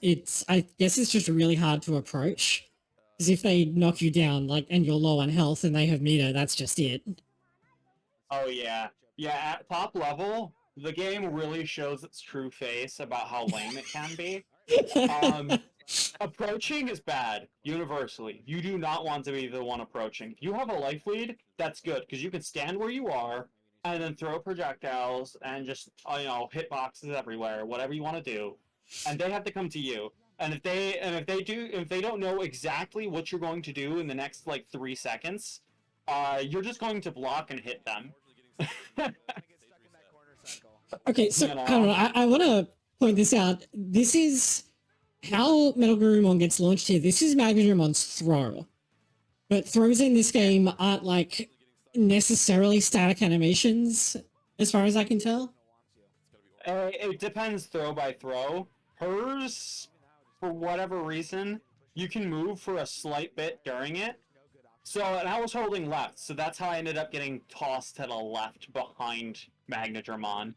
I guess it's just really hard to approach. Because if they knock you down, like, and you're low on health and they have meter, that's just it. Oh yeah, yeah. At top level, the game really shows its true face about how lame it can be. Approaching is bad, universally. You do not want to be the one approaching. If you have a life lead, that's good, because you can stand where you are, and then throw projectiles, and just, hit boxes everywhere, whatever you want to do. And they have to come to you. And if they don't know exactly what you're going to do in the next, like, 3 seconds, you're just going to block and hit them. Okay, so, I don't know, I want to point this out. This is how Metal Gurumon gets launched here. This is Magnadраmon's throw. But throws in this game aren't, like, necessarily static animations, as far as I can tell. It depends throw by throw. Hers, for whatever reason, you can move for a slight bit during it. So, and I was holding left, so that's how I ended up getting tossed to the left behind Magnadramon.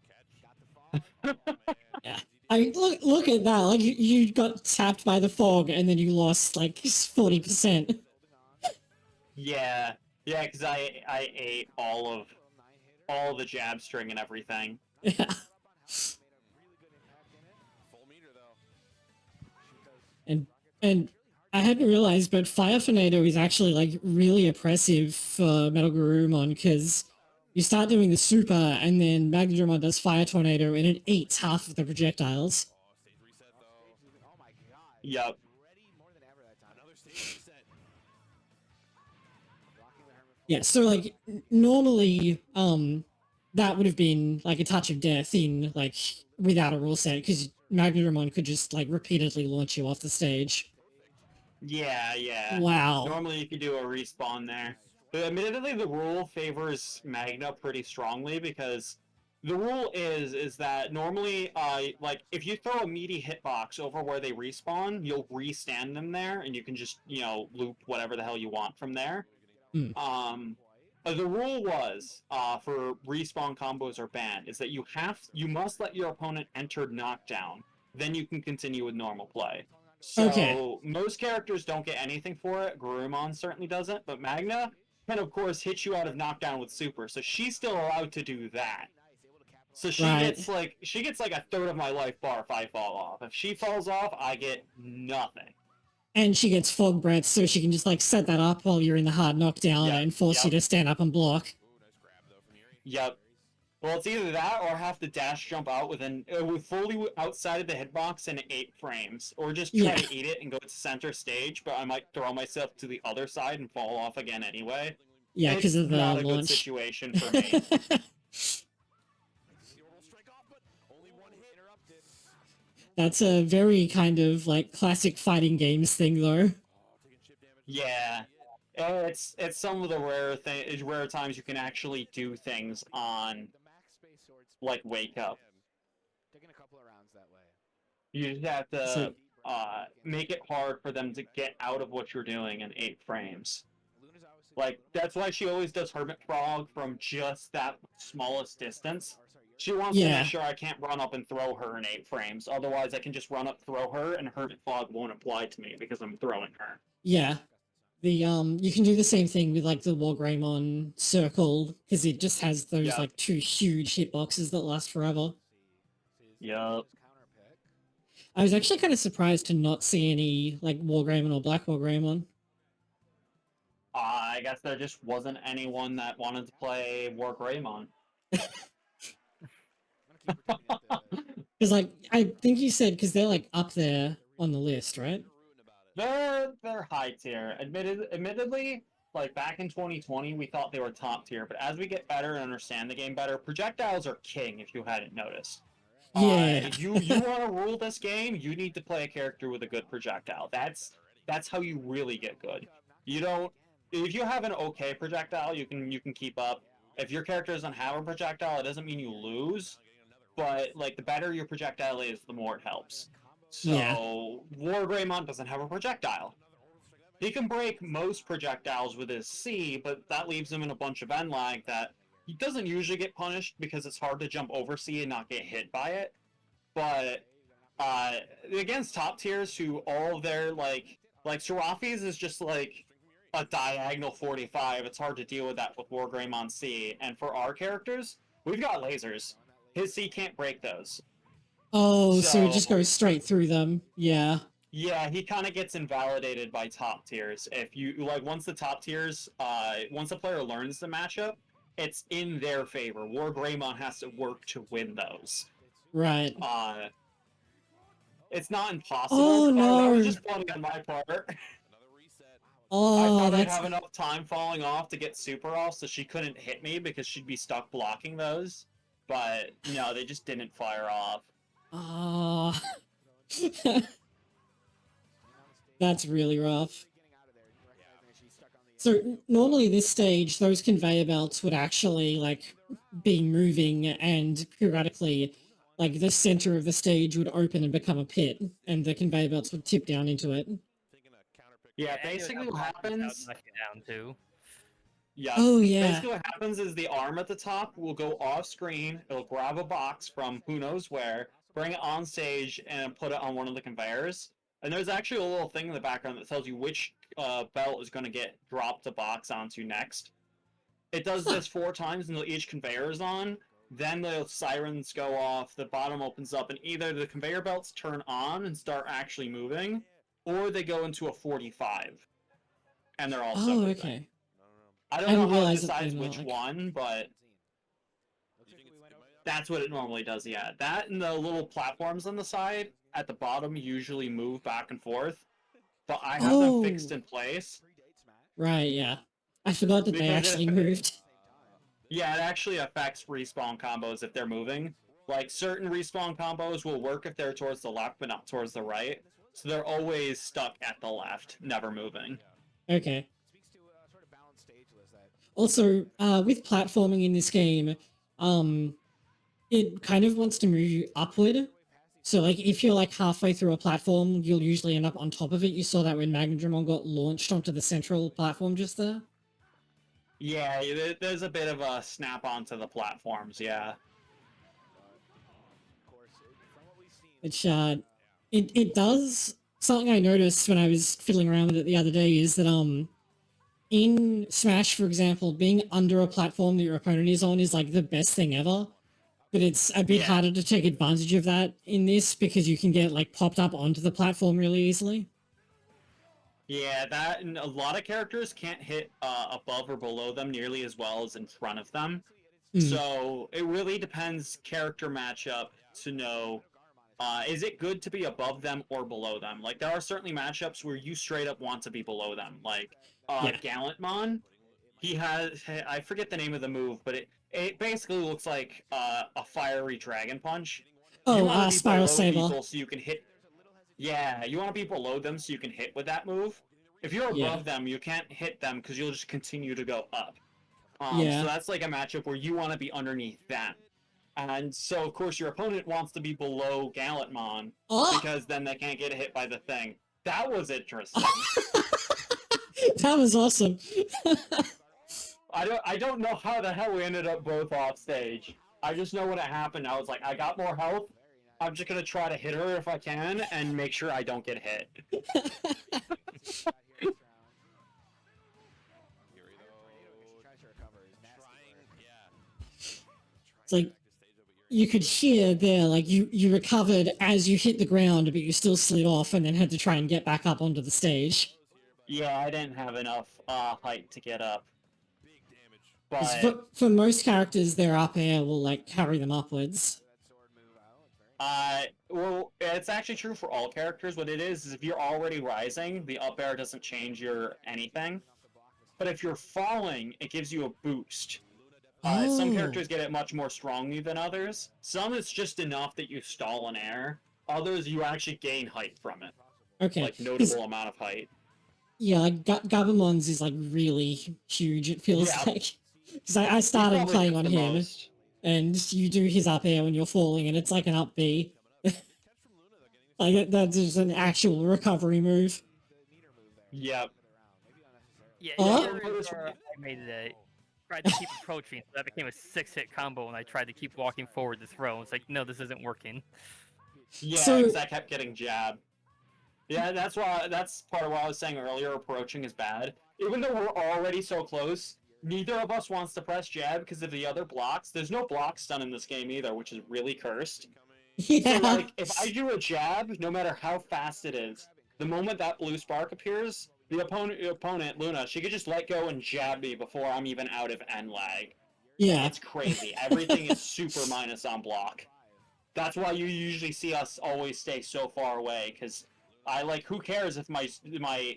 Yeah. I look at that. Like you got tapped by the fog and then you lost like 40%. Yeah, because I ate all the jab string and everything. Yeah. And I hadn't realized, but Fire Tornado is actually like really oppressive for Metal Garurumon because you start doing the super and then Magnadramon does Fire Tornado and it eats half of the projectiles. Stage reset though. Oh my god. Yep. Ready more than ever that time. Another stage reset. Blocking the Hermit Yeah, so like normally, that would have been like a touch of death in like without a rule set because Magnadramon could just like repeatedly launch you off the stage. Yeah, yeah. Wow. Normally you could do a respawn there. But admittedly, the rule favors Magna pretty strongly because the rule is that normally, like if you throw a meaty hitbox over where they respawn, you'll restand them there, and you can just loop whatever the hell you want from there. Hmm. The rule was for respawn combos are banned is that you must let your opponent enter knockdown, then you can continue with normal play. So Okay. most characters don't get anything for it. Garurumon certainly doesn't, but Magna can of course hit you out of knockdown with super, so she's still allowed to do that. So she Right. gets like a third of my life bar if I fall off. If she falls off, I get nothing. And she gets fog breath, so she can just like set that up while you're in the hard knockdown Yep, and force you yep. to stand up and block. Ooh, nice grab though from Yuri. Yep. Well, it's either that or have to dash jump out with fully outside of the hitbox in 8 frames, or just try Yeah. to eat it and go to center stage. But I might throw myself to the other side and fall off again anyway. Yeah, because It's of the not a good launch. situation for me. The orbital strike off, but only one hit. interrupted. That's a very kind of like classic fighting games thing, though. Oh, taking chip damage. Yeah. It's some of the rare times you can actually do things on The max space sword like wake up. taking a couple of rounds that way. You just have to So- make it hard for them to get out of what you're doing in 8 frames. Luna's obviously Like, that's why she always does Hermit Frog from just that smallest distance. She wants to Yeah. make sure I can't run up and throw her in 8 frames. Otherwise, I can just run up, throw her, and Hermit Frog won't apply to me because I'm throwing her. Yeah. The you can do the same thing with like the Wargreymon circle because it just has those Yeah. like 2 huge hitboxes that last forever. Yup. counter pick. I was actually kind of surprised to not see any like Wargreymon or Black Wargreymon. I guess there just wasn't anyone that wanted to play War Greymon. I'm gonna keep repeating it. Because like I think you said because they're like up there on the list, right? They're high tier. Admittedly, like back in 2020, we thought they were top tier, but as we get better and understand the game better, projectiles are king. If you hadn't noticed, Yeah. you want to rule this game, you need to play a character with a good projectile. That's how you really get good. You don't. If you have an okay projectile, you can keep up. If your character doesn't have a projectile, it doesn't mean you lose. But like the better your projectile is, the more it helps. So Yeah. War Greymon doesn't have a projectile. He can break most projectiles with his C, but that leaves him in a bunch of end lag that he doesn't usually get punished because it's hard to jump over C and not get hit by it. But against top tiers who all of their like Serafi's is just like a diagonal 45. It's hard to deal with that with War Greymon C. And for our characters, we've got lasers. His C can't break those. Oh, so it So- just goes straight through them. Yeah. Yeah, he kind of gets invalidated by top tiers. If you like, once the top tiers, once a player learns the matchup, it's in their favor. War Greymon has to work to win those. Right. It's not impossible. Oh, That no. was just funny on my part. Another reset. I Oh, thought I'd that's have enough time falling off to get super off, so she couldn't hit me because she'd be stuck blocking those. But no, they just didn't fire off. oh. That's really rough. Getting out of there, recognizing that she's stuck on the So normally this stage, those conveyor belts would actually like be moving and periodically like the center of the stage would open and become a pit and the conveyor belts would tip down into it. Thinking a counter pick. Yeah, And it would basically have what blocks happens. knock you down too. Yeah. Oh yeah. Basically, what happens is the arm at the top will go off screen. It'll grab a box from who knows where, bring it on stage, and put it on one of the conveyors. And there's actually a little thing in the background that tells you which belt is going to get dropped the box onto next. It does this 4 times until each conveyor is on. Then the sirens go off, the bottom opens up, and either the conveyor belts turn on and start actually moving, or they go into a 45, and they're also Oh, moving. okay. I I don't know didn't how it realize that decides they're not, which like- one, but that's what it normally does, yeah. That and the little platforms on the side at the bottom usually move back and forth, but I have them fixed Oh. in place. Right, yeah. I forgot that they Because actually if- moved. Yeah, it actually affects respawn combos if they're moving. Like, certain respawn combos will work if they're towards the left, but not towards the right. So they're always stuck at the left, never moving. Okay. Speaks to a sort of balanced stage list that Also, with platforming in this game, it kind of wants to move you upward. So, like, if you're like halfway through a platform, you'll usually end up on top of it. You saw that when Magnadramon got launched onto the central platform just there. Yeah, there's a bit of a snap onto the platforms, yeah. of course from what we've seen Which, it does... Something I noticed when I was fiddling around with it the other day is that, in Smash, for example, being under a platform that your opponent is on is, like, the best thing ever. But it's a bit Yeah. harder to take advantage of that in this because you can get, like, popped up onto the platform really easily. Yeah, that and a lot of characters can't hit above or below them nearly as well as in front of them. Mm. So it really depends character matchup to know, is it good to be above them or below them? Like, there are certainly matchups where you straight up want to be below them. Like, Yeah. Gallantmon, he has, I forget the name of the move, but it basically looks like a fiery dragon punch. You Oh, want to be Spiral below Saber. people so you can hit. Yeah, you want to be below them so you can hit with that move. If you're Yeah. above them, you can't hit them because you'll just continue to go up. Yeah. So that's like a matchup where you want to be underneath them. And so, of course, your opponent wants to be below Gallantmon Oh! because then they can't get hit by the thing. That was interesting. That was awesome. I don't know how the hell we ended up both off stage. I just know when it happened, I was like, I got more health. I'm just gonna try to hit her if I can and make sure I don't get hit. It's like, you could hear there, like, you recovered as you hit the ground, but you still slid off and then had to try and get back up onto the stage. Yeah, I didn't have enough height to get up. 'Cause But for most characters, their up air will, like, carry them upwards. well, it's actually true for all characters. What it is if you're already rising, the up air doesn't change your anything. But if you're falling, it gives you a boost. Some Oh. characters get it much more strongly than others. Some it's just enough that you stall in air. Others you actually gain height from it, Okay. like 'Cause, notable amount of height. yeah, like, Gabamon's is, like, really huge, it feels Yeah. like. Because I He's started probably playing got on the him, most. and you do his up air when you're falling, and it's like an up B. Like, that's just an actual recovery move. Yep. Yeah, Oh. here's where I made it. Tried to keep approaching, so that became a 6-hit combo, and I tried to keep walking forward to throw. It's like, no, this isn't working. Yeah, So- because I kept getting jabbed. Yeah, that's part of what I was saying earlier. Approaching is bad. Even though we're already so close, neither of us wants to press jab because of the other blocks. There's no block stun in this game either, which is really cursed. Yeah. So, like, if I do a jab, no matter how fast it is, the moment that blue spark appears, the opponent, Luna, she could just let go and jab me before I'm even out of end lag. Yeah. It's crazy. Everything is super minus on block. That's why you usually see us always stay so far away, because who cares if my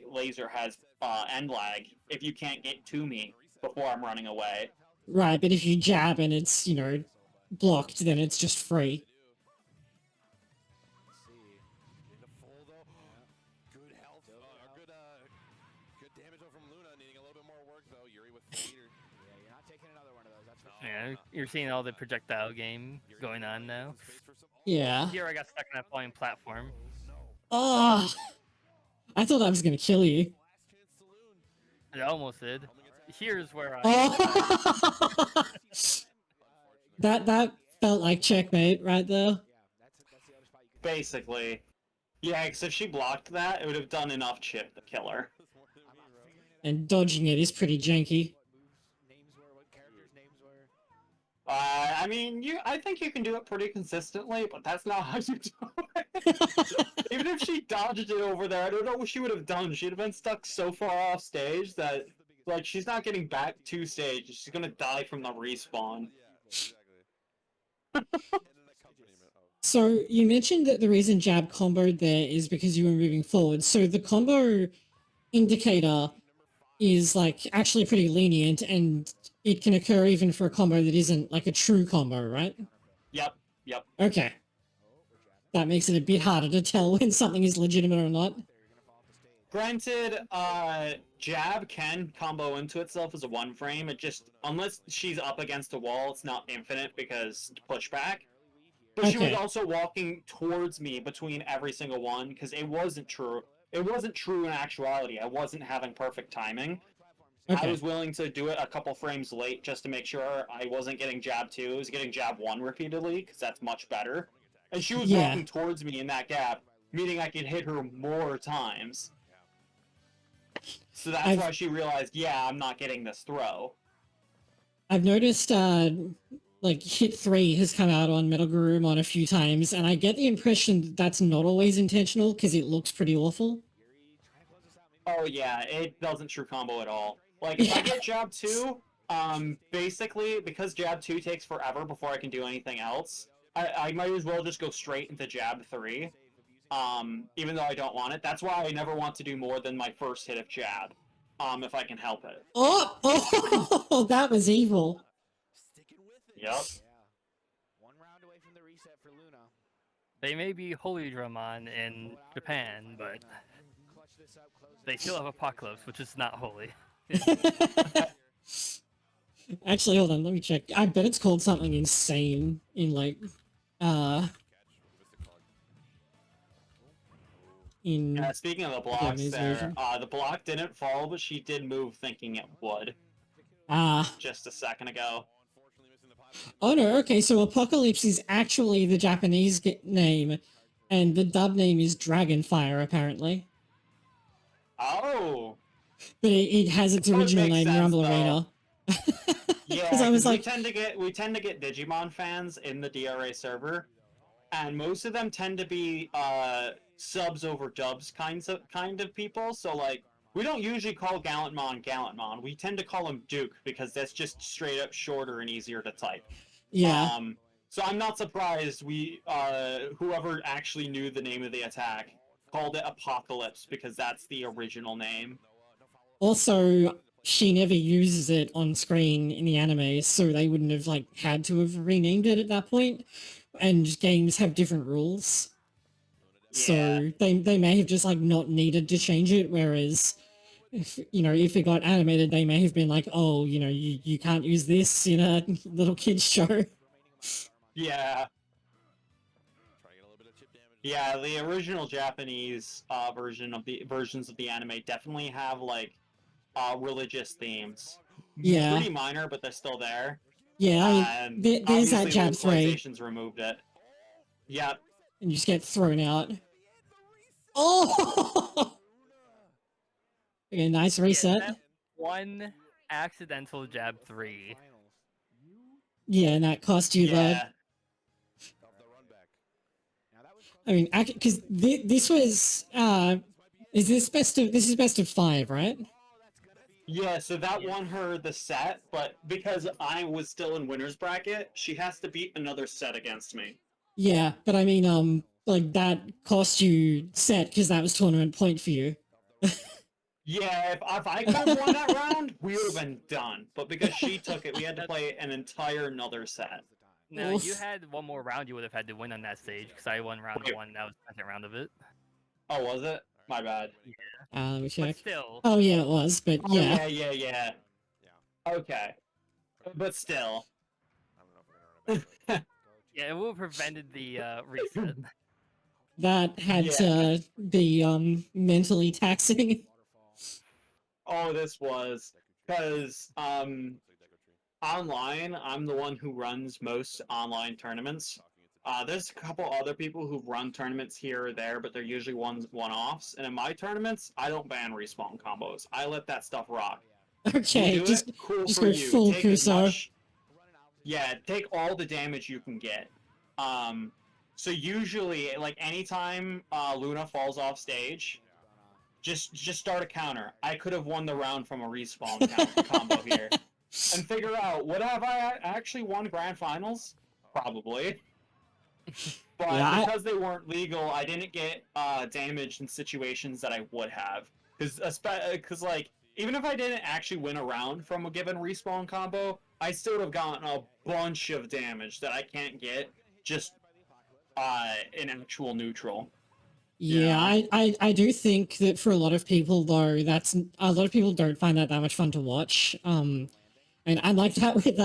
laser has end lag if you can't get to me before I'm running away. Right, but if you jab and it's, blocked, then it's just free. Good health, good damage from Luna, needing a little bit more work though. Yuri with the meter. Yeah, you're not taking another one of those. That's for sure. Yeah, you're seeing all the projectile game going on now. Yeah. Here I got stuck on that flying platform. Oh! I thought that was gonna kill you. It almost did. Here's where I. Oh! that felt like checkmate right there. Basically. Yeah, because if she blocked that, it would have done enough chip to kill her. And dodging it is pretty janky. Names were, what characters' names were. I I mean, I think you can do it pretty consistently, but that's not how you do it. Even if she dodged it over there, I don't know what she would have done. She'd have been stuck so far off stage that, like, she's not getting back to stage. She's gonna die from the respawn. So you mentioned that the reason jab comboed there is because you were moving forward. So the combo indicator is like actually pretty lenient, and it can occur even for a combo that isn't like a true combo, right? Yep, yep. Okay. That makes it a bit harder to tell when something is legitimate or not. Granted, jab can combo into itself as a one frame. It just, unless she's up against a wall, it's not infinite because pushback. But she was Okay. also walking towards me between every single one because it wasn't true. It wasn't true in actuality. I wasn't having perfect timing. Okay. I was willing to do it a couple frames late just to make sure I wasn't getting jab 2. I was getting jab 1 repeatedly because that's much better. And she was Yeah. walking towards me in that gap, meaning I could hit her more times. So that's why she realized, yeah, I'm not getting this throw. I've noticed, like, hit 3 has come out on Metal Gurumon a few times, and I get the impression that that's not always intentional because it looks pretty awful. Oh yeah, it doesn't true combo at all. Like, if I get jab 2, basically, because jab 2 takes forever before I can do anything else, I might as well just go straight into jab 3. Even though I don't want it. That's why I never want to do more than my first hit of jab, if I can help it. Oh, that was evil. Yep. One round away from the reset for Luna. They may be Holy Dramon in Japan, but they still have Apocalypse, which is not holy. Actually, hold on, let me check. I bet it's called something insane in, like, in Speaking of the blocks Japanese there, version. the block didn't fall, but she did move thinking it would. Just a second ago. Oh no, okay, so Apocalypse is actually the Japanese name, and the dub name is Dragonfire, apparently. Oh! But it has its original name, sense, Rumble though. Arena. Yeah, I was like, we tend to get Digimon fans in the DRA server, and most of them tend to be subs over dubs kind of people. So like, we don't usually call Gallantmon. We tend to call him Duke because that's just straight up shorter and easier to type. yeah. So I'm not surprised whoever actually knew the name of the attack called it Apocalypse because that's the original name. Also, she never uses it on screen in the anime, so they wouldn't have like had to have renamed it at that point. And games have different rules. Yeah. So they may have just like not needed to change it, whereas if if it got animated, they may have been like, oh, you can't use this in a little kid's show. Yeah. Yeah, the original Japanese versions of the anime definitely have like religious themes. Yeah. Pretty minor, but they're still there. Yeah, I mean, there's that jab 3. Localization's removed it. Yep. And you just get thrown out. Oh! Okay, nice reset. Yeah, one accidental jab 3. Yeah, and that cost you the... I mean, because this was... this is best of 5, right? Yeah, so that won her the set, but because I was still in winner's bracket, she has to beat another set against me. Yeah, but I mean, like, that cost you set because that was tournament point for you. Yeah, if I could have won that round, we would have been done. But because she took it, we had to play an entire another set. Now, you had one more round you would have had to win on that stage, because I won round 1, that was the second round of it. Oh, was it? My bad. Yeah. Let me check. But still. Oh, yeah, it was, but yeah. Oh, yeah. Okay. But still. Yeah, it would have prevented the reset. That had to be mentally taxing. Oh, this was. Because, online, I'm the one who runs most online tournaments. There's a couple other people who run tournaments here or there, but they're usually one-offs. And in my tournaments, I don't ban respawn combos. I let that stuff rock. Okay, just cool just for go you. full Take as Kuso. much... Yeah, take all the damage you can get. So usually, like anytime Luna falls off stage, just start a counter. I could have won the round from a respawn combo here, and figure out would have I actually won grand finals? Probably. But Yeah, because they weren't legal, I didn't get damaged in situations that I would have. Because like even if I didn't actually win a round from a given respawn combo, I still would have gotten a bunch of damage that I can't get just in actual neutral. Yeah, Yeah. I do think that for a lot of people though, that's a lot of people don't find that much fun to watch. And I'm like that with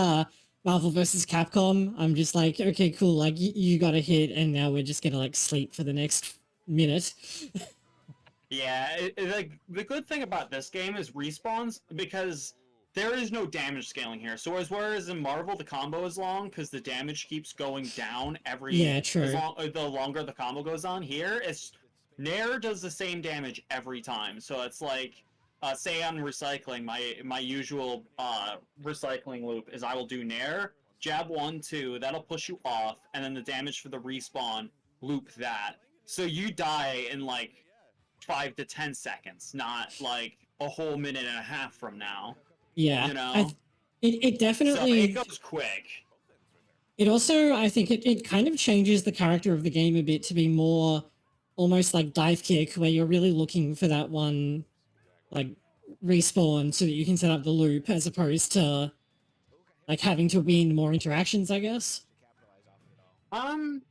Marvel versus Capcom. I'm just like, okay, cool, like you got a hit, and now we're just gonna like sleep for the next minute. Yeah, like the good thing about this game is respawns because there is no damage scaling here. So whereas in Marvel the combo is long because the damage keeps going down Yeah, true. the longer the combo goes on. Here it's Nair does the same damage every time. So it's like say on recycling, my usual recycling loop is I will do Nair, jab 1-2, that'll push you off, and then the damage for the respawn, loop that. So you die in like 5 to 10 seconds, not like a whole minute and a half from now. Yeah, You know? it So it definitely. goes quick. It also, I think it kind of changes the character of the game a bit to be more almost like dive kick, where you're really looking for that one like respawn so that you can set up the loop, as opposed to like having to win more interactions, I guess. Um,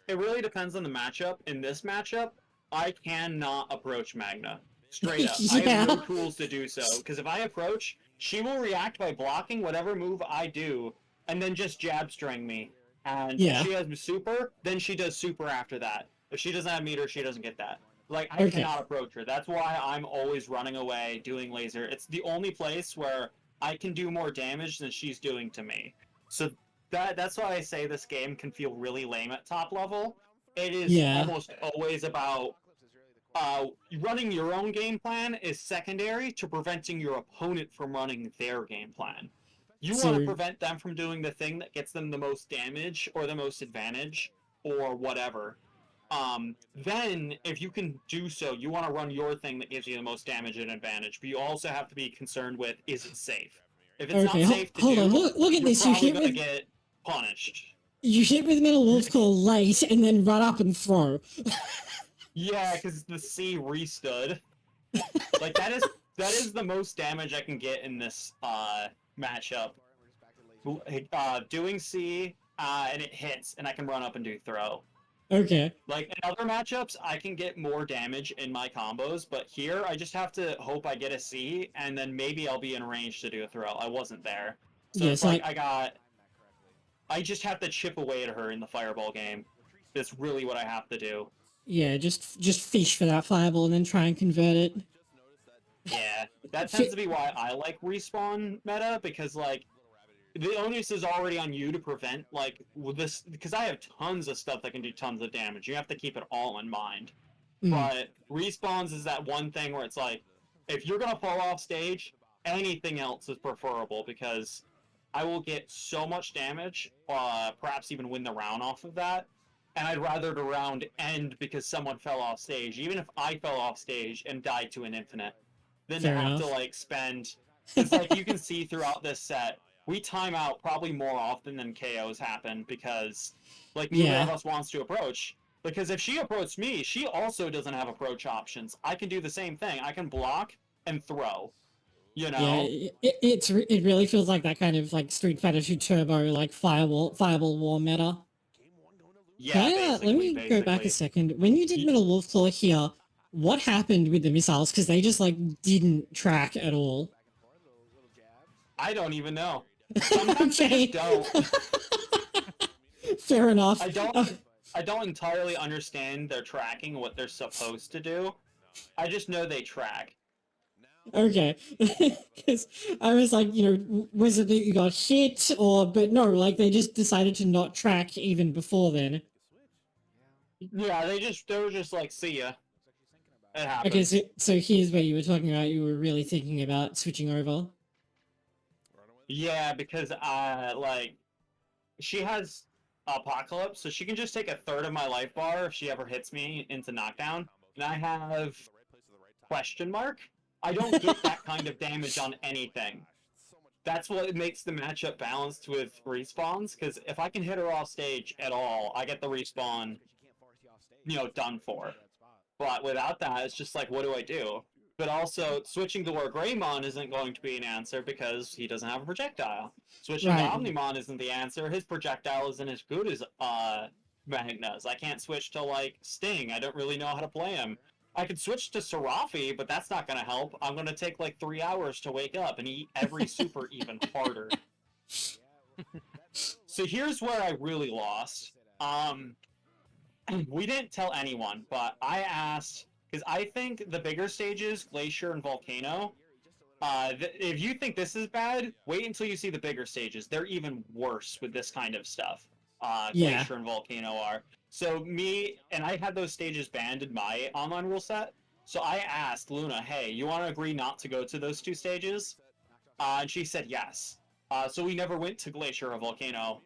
it really depends on the matchup. In this matchup, I cannot approach Magna. Straight up. I have no Yeah. tools to do so. Because if I approach, she will react by blocking whatever move I do, and then just jab string me. And if Yeah. she has super, then she does super after that. If she doesn't have meter, she doesn't get that. Like, I Okay. cannot approach her. That's why I'm always running away, doing laser. It's the only place where I can do more damage than she's doing to me. So that's why I say this game can feel really lame at top level. It is Yeah. almost always about running your own game plan is secondary to preventing your opponent from running their game plan. You want to So prevent them from doing the thing that gets them the most damage or the most advantage or whatever. Then, if you can do so, you want to run your thing that gives you the most damage and advantage. But you also have to be concerned with, is it safe? If it's okay, not safe to hold on. do, Look at you're this. You probably hit going to with get punished. Metal Wolf Claw late and then run up and throw. Yeah, because the C restood. Like that is the most damage I can get in this matchup. Doing C and it hits, and I can run up and do throw. Okay. Like in other matchups, I can get more damage in my combos, but here I just have to hope I get a C, and then maybe I'll be in range to do a throw. I wasn't there, so Yeah, it's so like like I just have to chip away at her in the fireball game. That's really what I have to do. yeah, just fish for that fireball and then try and convert it. Yeah, that tends to be why I like respawn meta, because like the onus is already on you to prevent like with this, because I have tons of stuff that can do tons of damage. You have to keep it all in mind. But respawns is that one thing where it's like, if you're gonna fall off stage, anything else is preferable because I will get so much damage, perhaps even win the round off of that. And I'd rather the round end because someone fell off stage, even if I fell off stage and died to an infinite, than to Fair have to enough. like spend. It's like you can see throughout this set, we time out probably more often than KOs happen because like neither of Yeah. us wants to approach. Because if she approached me, she also doesn't have approach options. I can do the same thing. I can block and throw. You Yeah, know? it really feels like that kind of like Street Fighter 2 Turbo like Fireball War meta. Yeah, Let basically, me go back a basically. second. When you did Metal Wolf Claw here, what happened with the missiles? Because they just like didn't track at all. I don't even know. Sometimes they Okay. just don't. Fair enough. I don't entirely understand their tracking, what they're supposed to do. I just know they track. Okay. Because I was like, was it that you got hit or, but no, like they just decided to not track even before then. Yeah, they were just like, see ya. It Okay, happens. so here's where you were talking about you were really thinking about switching over. Yeah, because like she has Apocalypse, so she can just take a third of my life bar if she ever hits me into knockdown. And I have question mark. I don't get that kind of damage on anything. That's what makes the matchup balanced with respawns, because if I can hit her off stage at all, I get the respawn, done for. But without that, it's just like, what do I do? But also, switching to Greymon isn't going to be an answer because he doesn't have a projectile. Switching to Right. Omnimon isn't the answer. His projectile isn't as good as Magna's. I can't switch to, like, Sting. I don't really know how to play him. I could switch to Serafi, but that's not going to help. I'm going to take, like, 3 hours to wake up and eat every super even harder. So here's where I really lost. We didn't tell anyone, but I asked, because I think the bigger stages, Glacier and Volcano, if you think this is bad, wait until you see the bigger stages. They're even worse with this kind of stuff. Yeah. Glacier and Volcano are. So I had those stages banned in my online rule set. So I asked Luna, hey, you want to agree not to go to those 2 stages? And she said yes. So we never went to Glacier or Volcano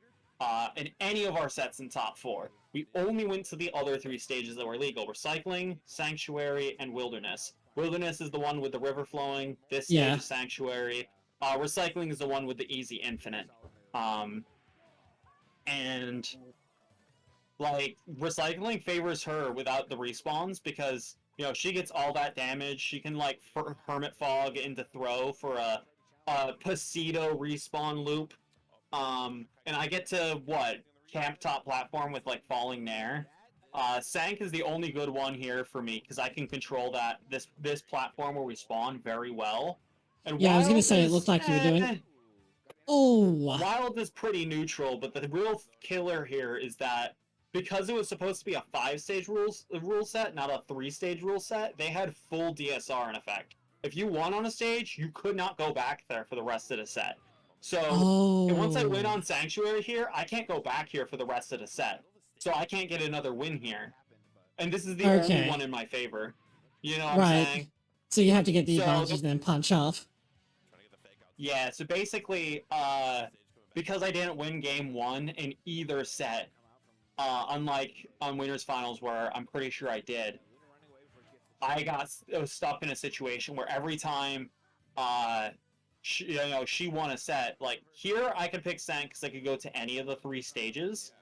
in any of our sets in top 4. We only went to the other 3 stages that were legal: Recycling, Sanctuary, and Wilderness. Wilderness is the one with the river flowing. This stage is Sanctuary. Recycling is the one with the easy infinite. And like, Recycling favors her without the respawns because, she gets all that damage. She can, like, Hermit Fog into throw for a Pasito respawn loop. And I get to, camp top platform with, like, Falling Nair. Sank is the only good one here for me because I can control this platform where we spawn very well. And Yeah, I was gonna say it is, looked like you were doing. Oh. Wild is pretty neutral, but the real killer here is that because it was supposed to be a 5-stage rule set, not a 3-stage rule set, they had full DSR in effect. If you won on a stage, you could not go back there for the rest of the set. So once I win on Sanctuary here, I can't go back here for the rest of the set. So I can't get another win here. And this is the only one in my favor. You know what I'm saying? So you have to get the advantage and then punch off. Yeah, so basically, because I didn't win game 1 in either set, unlike on Winners Finals where I'm pretty sure I did, I was stuck in a situation where every time she won a set, like, here I could pick Sank because I could go to any of the 3 stages,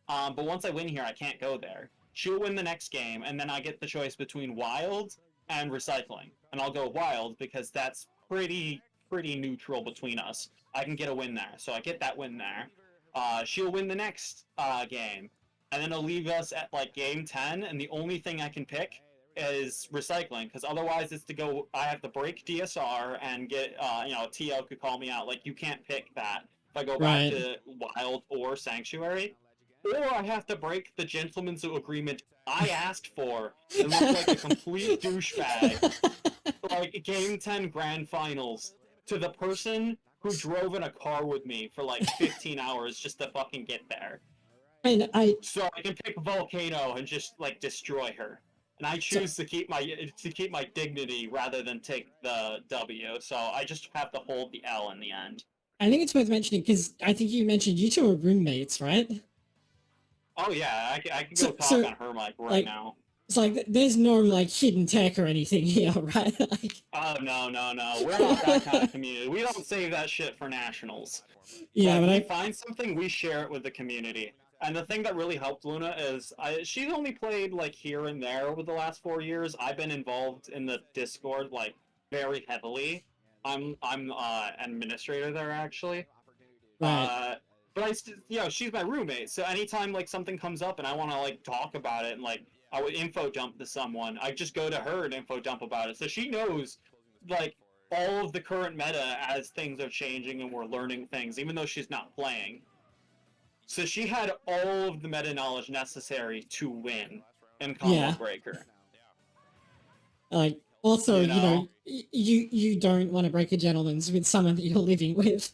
but once I win here, I can't go there. She'll win the next game, and then I get the choice between Wild and Recycling, and I'll go Wild because that's pretty neutral between us. I can get a win there, so I get that win there. She'll win the next game, and then it'll leave us at, like, game 10, and the only thing I can pick is Recycling, because otherwise I have to break DSR and get, TL could call me out, like, you can't pick that if I go back to Wild or Sanctuary. Or I have to break the gentleman's agreement I asked for and look like a complete douchebag. Like, game 10 grand finals to the person who drove in a car with me for like 15 hours just to fucking get there. So I can pick Volcano and just, like, destroy her. And I choose to keep my dignity rather than take the W. So I just have to hold the L in the end. I think it's worth mentioning because I think you mentioned you 2 are roommates, right? Oh yeah, I can go talk on her mic right now. It's like there's no, like, hidden tech or anything here, right? Like... Oh no, we're not that kind of community. We don't save that shit for nationals. Yeah, but we find something, we share it with the community. And the thing that really helped Luna is she's only played, like, here and there over the last 4 years. I've been involved in the Discord, like, very heavily. I'm an administrator there, actually. Right. But she's my roommate, so anytime, like, something comes up and I want to, like, talk about it and, like, I would info dump to someone, I just go to her and info dump about it. So she knows, like, all of the current meta as things are changing and we're learning things, even though she's not playing. So she had all of the meta knowledge necessary to win in Combo Breaker. Like, also, you don't want to break a gentleman's with someone that you're living with.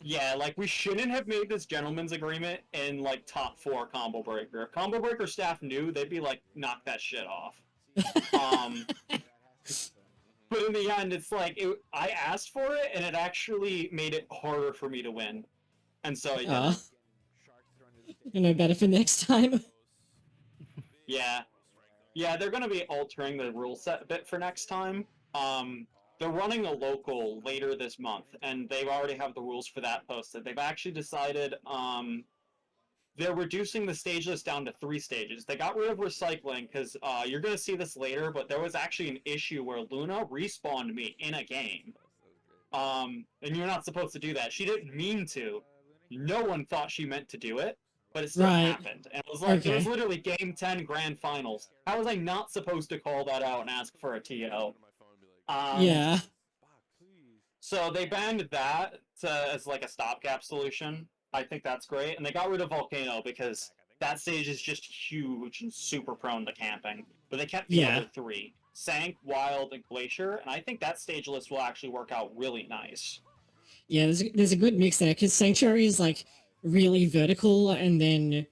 Yeah, like, we shouldn't have made this gentleman's agreement in, like, top 4 Combo Breaker. If Combo Breaker staff knew, they'd be like, knock that shit off. But in the end, it's like I asked for it, and it actually made it harder for me to win, and so I did it. You know, better for next time. Yeah, yeah, they're gonna be altering the rule set a bit for next time. They're running a local later this month, and they already have the rules for that posted. They've actually decided they're reducing the stage list down to 3 stages. They got rid of recycling because you're going to see this later, but there was actually an issue where Luna respawned me in a game. And you're not supposed to do that. She didn't mean to. No one thought she meant to do it, but it still happened. And it was like, it was literally Game 10 Grand Finals. How was I not supposed to call that out and ask for a TO? Yeah. So they banned that as like a stopgap solution. I think that's great. And they got rid of Volcano because that stage is just huge and super prone to camping. But they kept the other 3. Sank, Wild, and Glacier. And I think that stage list will actually work out really nice. Yeah, there's a good mix there, because Sanctuary is, like, really vertical, and then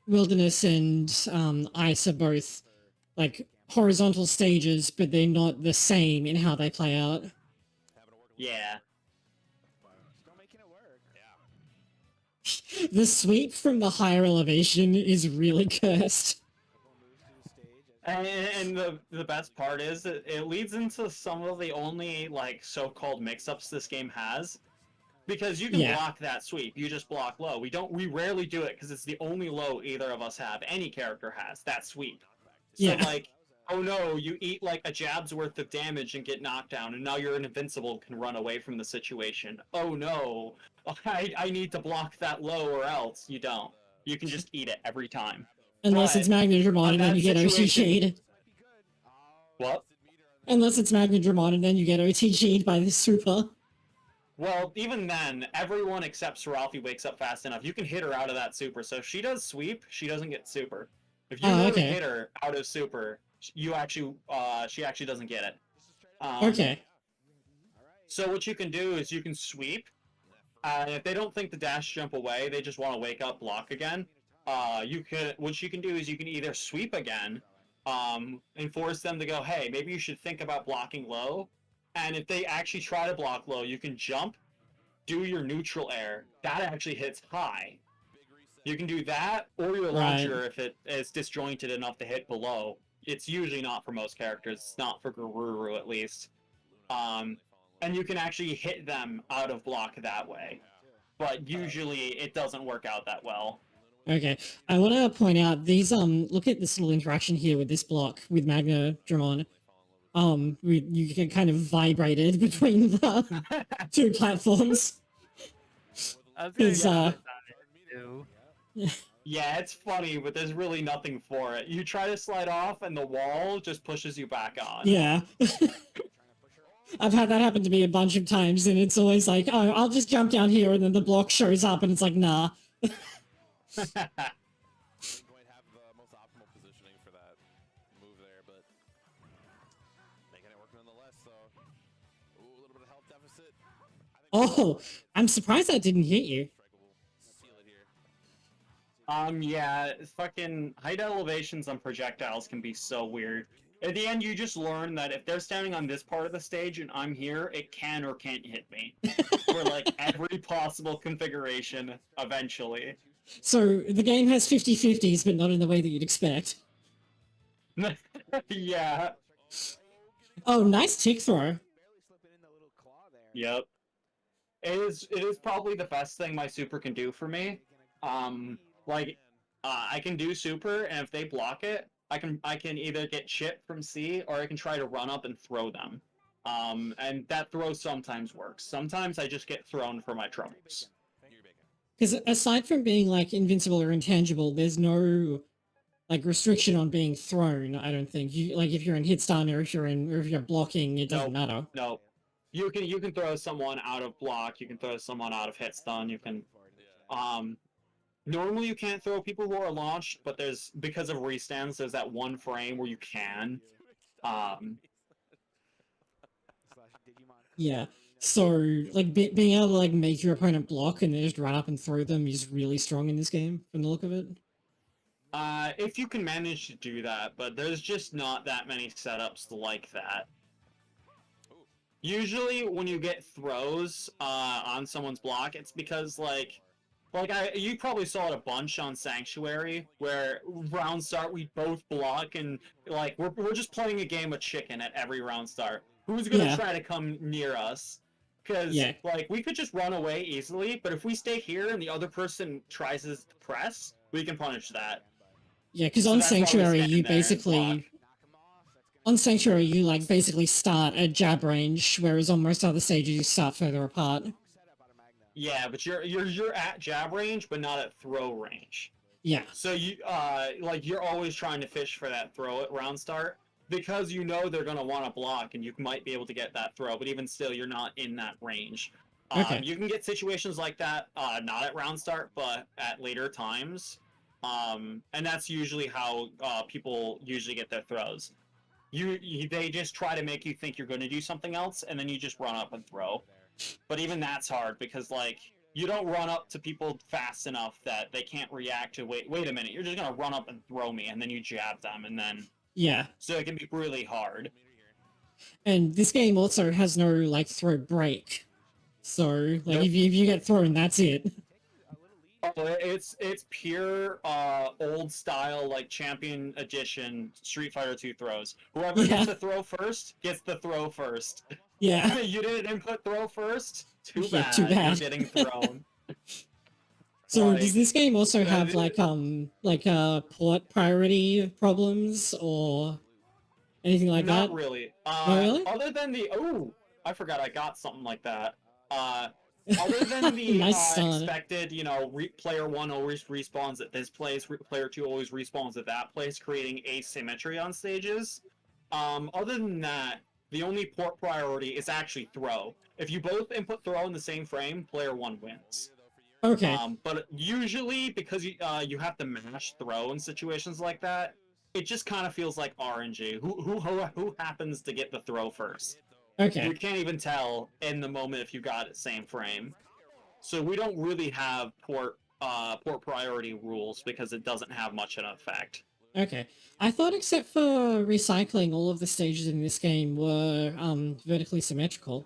Wilderness and Ice are both, like, horizontal stages, but they're not the same in how they play out. Yeah. The sweep from the higher elevation is really cursed. And the best part is that it leads into some of the only like so-called mix-ups this game has, because you can block that sweep. You just block low. We rarely do it because it's the only low either of us have. Any character has that sweep. So like, oh no, you eat like a jab's worth of damage and get knocked down, and now you're invincible and can run away from the situation. Oh no, I need to block that low or else. You don't. You can just eat it every time. Unless it's Magnadramon and then you get OTG'd. What? Unless it's Magnadramon and then you get OTG'd by the super. Well, even then, everyone except Seraphi wakes up fast enough. You can hit her out of that super. So if she does sweep, she doesn't get super. If you really hit her out of super, she actually doesn't get it. Okay. So what you can do is you can sweep. If they don't think the dash jump away, they just want to wake up, block again. What you can do is you can either sweep again, and force them to go, hey, maybe you should think about blocking low. And if they actually try to block low, you can jump, do your neutral air. That actually hits high. You can do that, or your launcher if it is disjointed enough to hit below. It's usually not for most characters. It's not for Garuru, at least. And you can actually hit them out of block that way. But usually it doesn't work out that well. Okay, I want to point out these, look at this little interaction here with this block with Magnadramon. You get kind of vibrated between the 2 platforms. Yeah, it's funny, but there's really nothing for it. You try to slide off and the wall just pushes you back on. Yeah. I've had that happen to me a bunch of times, and it's always like, oh, I'll just jump down here, and then the block shows up, and it's like, nah. Didn't quite have the most optimal positioning for that move there, but making it work nonetheless. So, a little bit of health deficit. Oh, I'm surprised that didn't hit you. Yeah, fucking height elevations on projectiles can be so weird. At the end, you just learn that if they're standing on this part of the stage and I'm here, it can or can't hit me. For like every possible configuration, eventually. So, the game has 50-50s, but not in the way that you'd expect. Yeah. Oh, nice tick throw. Yep. It is probably the best thing my super can do for me. I can do super, and if they block it, I can either get chip from C, or I can try to run up and throw them. And that throw sometimes works. Sometimes I just get thrown for my troubles. Because aside from being, like, invincible or intangible, there's no, like, restriction on being thrown, I don't think. Like, if you're in hit stun or if you're blocking, it doesn't matter. No. You can throw someone out of block, you can throw someone out of hit stun, you can... Normally you can't throw people who are launched, but because of restands, there's that one frame where you can. Yeah. So, like, being able to, like, make your opponent block and then just run up and throw them is really strong in this game, from the look of it. If you can manage to do that, but there's just not that many setups like that. Usually when you get throws on someone's block, it's because you probably saw it a bunch on Sanctuary where round start we both block and like we're just playing a game of chicken at every round start. Who's gonna Yeah. try to come near us? Because Yeah. like we could just run away easily, but if we stay here and the other person tries to press, we can punish that. Yeah, because So on that's why we Sanctuary, stand you there and block. basically on Sanctuary you like basically start at jab range, whereas on most other stages you start further apart. Yeah, but you're at jab range, but not at throw range. Yeah. So you're always trying to fish for that throw at round start because you know they're gonna want to block and you might be able to get that throw, but even still, you're not in that range. Okay. You can get situations like that, not at round start, but at later times. And that's usually how people usually get their throws. They just try to make you think you're going to do something else, and then you just run up and throw. But even that's hard because like you don't run up to people fast enough that they can't react to wait a minute, you're just gonna run up and throw me, and then you jab them, and then Yeah. so it can be really hard. And this game also has no like throw break. So like Nope. if you get thrown, that's it. Oh, it's pure old style like champion edition Street Fighter 2 throws. Whoever Yeah. gets the throw first gets the throw first. Yeah. You didn't input throw first? Too Yeah, bad. too bad. You're getting thrown. So Like, does this game also have uh, port priority problems or anything like not that? really. Not really? Other than I forgot I got something like that. Other than the Nice start. expected, player one always respawns at this place, player two always respawns at that place, creating asymmetry on stages. Other than that, the only port priority is actually throw. If you both input throw in the same frame, player one wins. Okay. But usually, because you have to mash throw in situations like that, it just kind of feels like RNG. Who happens to get the throw first? Okay. You can't even tell in the moment if you got it same frame. So we don't really have port priority rules because it doesn't have much of an effect. Okay. I thought except for recycling, all of the stages in this game were vertically symmetrical.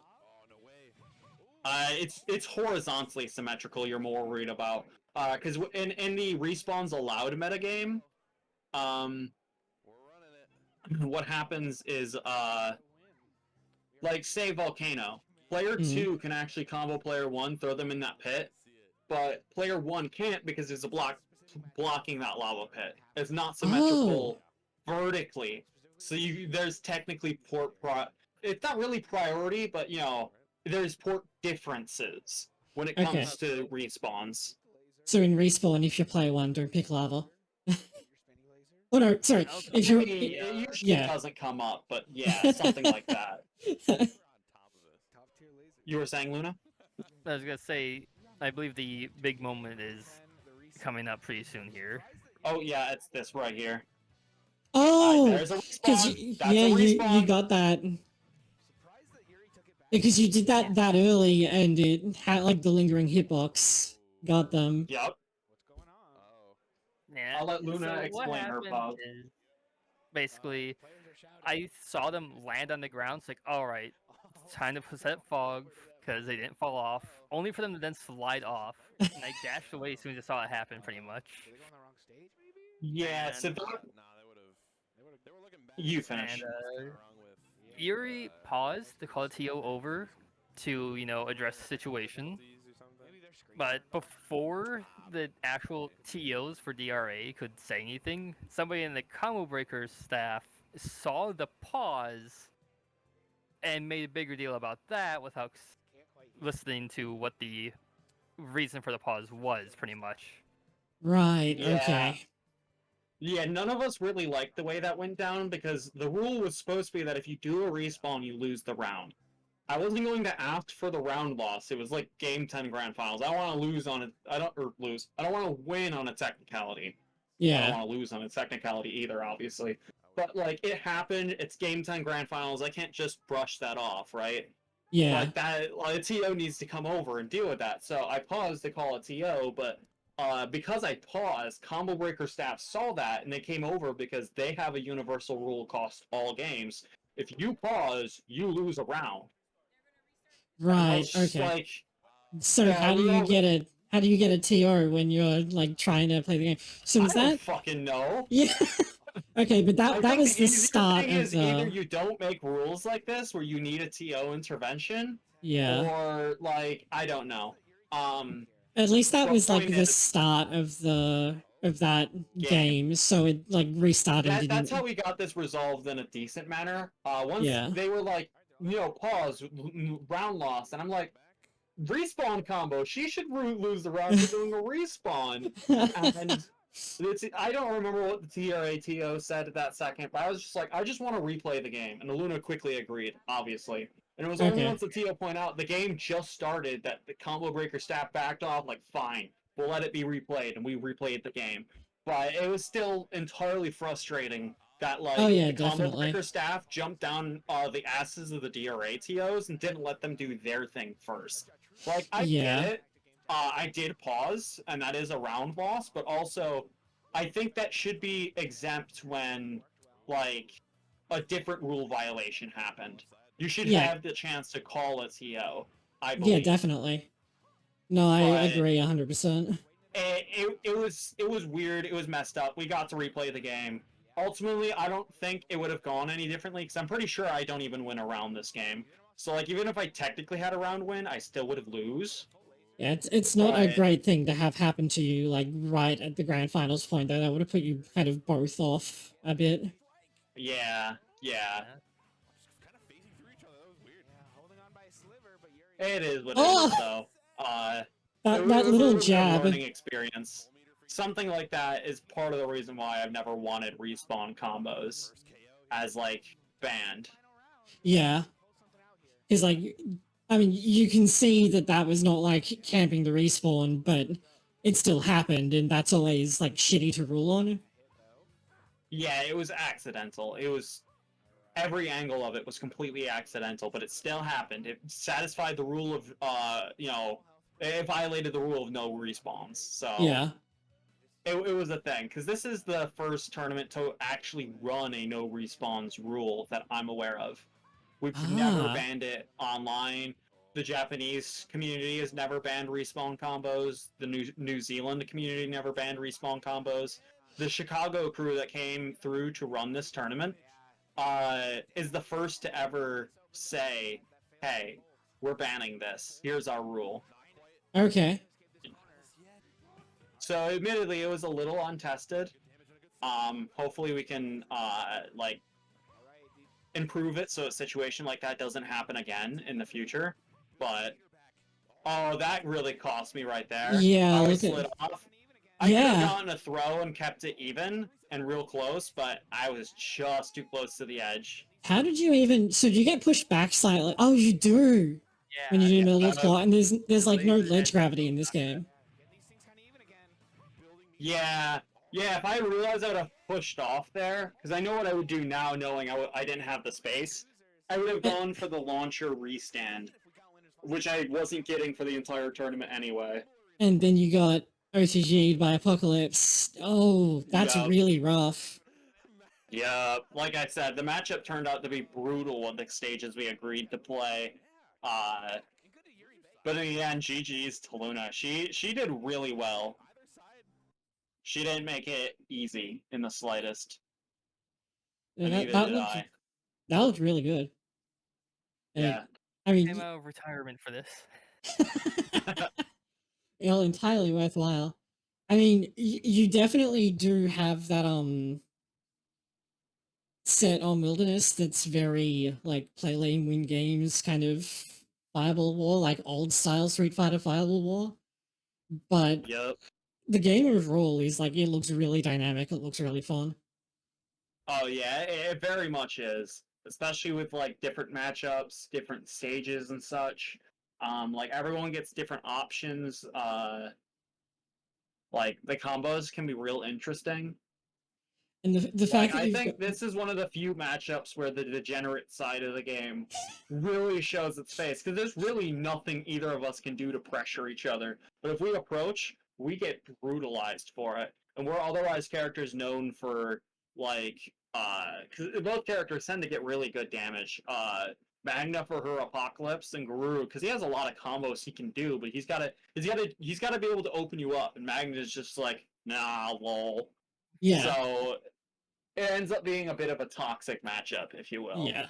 It's horizontally symmetrical. You're more worried about because in the respawns allowed metagame, what happens is like say volcano, player two can actually combo player one, throw them in that pit, but player one can't because there's a block blocking that lava pit. It's not symmetrical vertically, so there's technically it's not really priority, but there's port differences when it comes to respawns. So in respawn, if you're player one, don't pick lava. Oh no, sorry. If It usually doesn't come up, but yeah, something like that. You were saying, Luna? I was gonna say, I believe the big moment is coming up pretty soon here. Oh yeah, it's this right here. Oh, there's a respawn. You got that. Because you did that early, and it had like the lingering hitbox. Got them. Yep. Yeah. I'll let Luna so explain what her happened pause. is basically, I saw them land on the ground. It's like, all right, time to set fog because they didn't fall off. Only for them to then slide off, and I dashed away as soon as I saw it happen. Pretty much. Yeah. So you finish. And Yuri paused to call TO over to address the situation. But before the actual TOs for DRA could say anything, somebody in the Combo Breakers staff saw the pause and made a bigger deal about that without listening to what the reason for the pause was, pretty much. Right, okay. Yeah, none of us really liked the way that went down because the rule was supposed to be that if you do a respawn, you lose the round. I wasn't going to ask for the round loss. It was like Game 10 Grand Finals. I don't want to lose on it. I don't want to win on a technicality. Yeah. I don't want to lose on a technicality either, obviously. But, like, it happened. It's Game 10 Grand Finals. I can't just brush that off, right? Yeah. Like, a TO needs to come over and deal with that. So I paused to call a TO, but because I paused, Combo Breaker staff saw that, and they came over because they have a universal rule across all games. If you pause, you lose a round. And I Right. was just Okay. like, So yeah, we all, how do you get a TO when you're like trying to play the game? So I is don't that fucking know. yeah? Okay, but I that think was the the easier start thing of is either the you don't make rules like this where you need a TO intervention, yeah. or like I don't know. At least that But was like point the is, start of that game. game, so it like restarted and That's how didn't. we got this resolved in a decent manner. Once Yeah. they were like, pause, round loss, and I'm like, respawn combo. She should lose the round for doing a respawn. And I don't remember what the TRATO said at that second, but I was just like, I just want to replay the game. And Luna quickly agreed, obviously. And it was only Okay. once the TO pointed out the game just started that the combo breaker staff backed off, like, fine, we'll let it be replayed, and we replayed the game. But it was still entirely frustrating that, Oh like, yeah, the combo breaker definitely. staff jumped down the asses of the DRATOs and didn't let them do their thing first. Like, I get Yeah. it. I did pause, and that is a round loss, but also, I think that should be exempt when, like, a different rule violation happened. You should Yeah. have the chance to call a TO, I Yeah, believe. definitely. No, I But agree 100%. it was weird. It was messed up. We got to replay the game. Ultimately, I don't think it would have gone any differently because I'm pretty sure I don't even win a round this game. So, like, even if I technically had a round win, I still would have lose. Yeah, it's not a But great thing to have happen to you like right at the grand finals point though. That would have put you kind of both off a bit. yeah, yeah, Kind of phasing through each other. That was weird. Yeah, holding on by a sliver, but you're it is what it is, Oh, though. that It little was a jab. learning experience. Something like that is part of the reason why I've never wanted respawn combos as like banned. Yeah, because like, I mean, you can see that that was not like camping the respawn, but it still happened, and that's always like shitty to rule on. Yeah, it was accidental. It was every angle of it was completely accidental, but it still happened. It satisfied the rule of it violated the rule of no respawns. So Yeah. it was a thing because this is the first tournament to actually run a no respawns rule that I'm aware of. We've never Ah. banned it online. The Japanese community has never banned respawn combos. The New Zealand community never banned respawn combos. The Chicago crew that came through to run this tournament is the first to ever say, "Hey, we're banning this. Here's our rule." Okay. So, admittedly, it was a little untested. Hopefully, we can like improve it so a situation like that doesn't happen again in the future. But oh, that really cost me right there. Yeah. I Look at. slid off. I could have Yeah. gotten a throw and kept it even and real close, but I was just too close to the edge. How did you even? So do you get pushed back slightly? Oh, you do. When you do Yeah, middle claw, and there's like no laser ledge and gravity in this not game. getting these things kind of even again. Yeah, yeah. If I realized I would have pushed off there, because I know what I would do now, knowing I didn't have the space, I would have gone for the launcher restand, which I wasn't getting for the entire tournament anyway. And then you got OTG'd by Apocalypse. Oh, that's Yup. really rough. Yeah, like I said, the matchup turned out to be brutal at the stages we agreed to play. Uh, but in the end, GG's to Luna. She did really well. She didn't make it easy in the slightest, Yeah, and that neither that did looked I. that looked really good. Like, Yeah. I mean, came out of retirement for this. entirely worthwhile. I mean, you definitely do have that set on Wilderness that's very like play lane win games kind of Fireball War, like old style Street Fighter Fireball War. But Yep. the game overall is like it looks really dynamic. It looks really fun. Oh yeah, it very much is. Especially with like different matchups, different stages and such. Like everyone gets different options. Like the combos can be real interesting. And the fact Like that I you've got think this is one of the few matchups where the degenerate side of the game really shows its face because there's really nothing either of us can do to pressure each other. But if we approach, we get brutalized for it, and we're otherwise characters known for like cause both characters tend to get really good damage. Magna for her Apocalypse and Guru because he has a lot of combos he can do, but he's got to be able to open you up, and Magna's just like nah, lol. Yeah, So it ends up being a bit of a toxic matchup, if you will. yeah.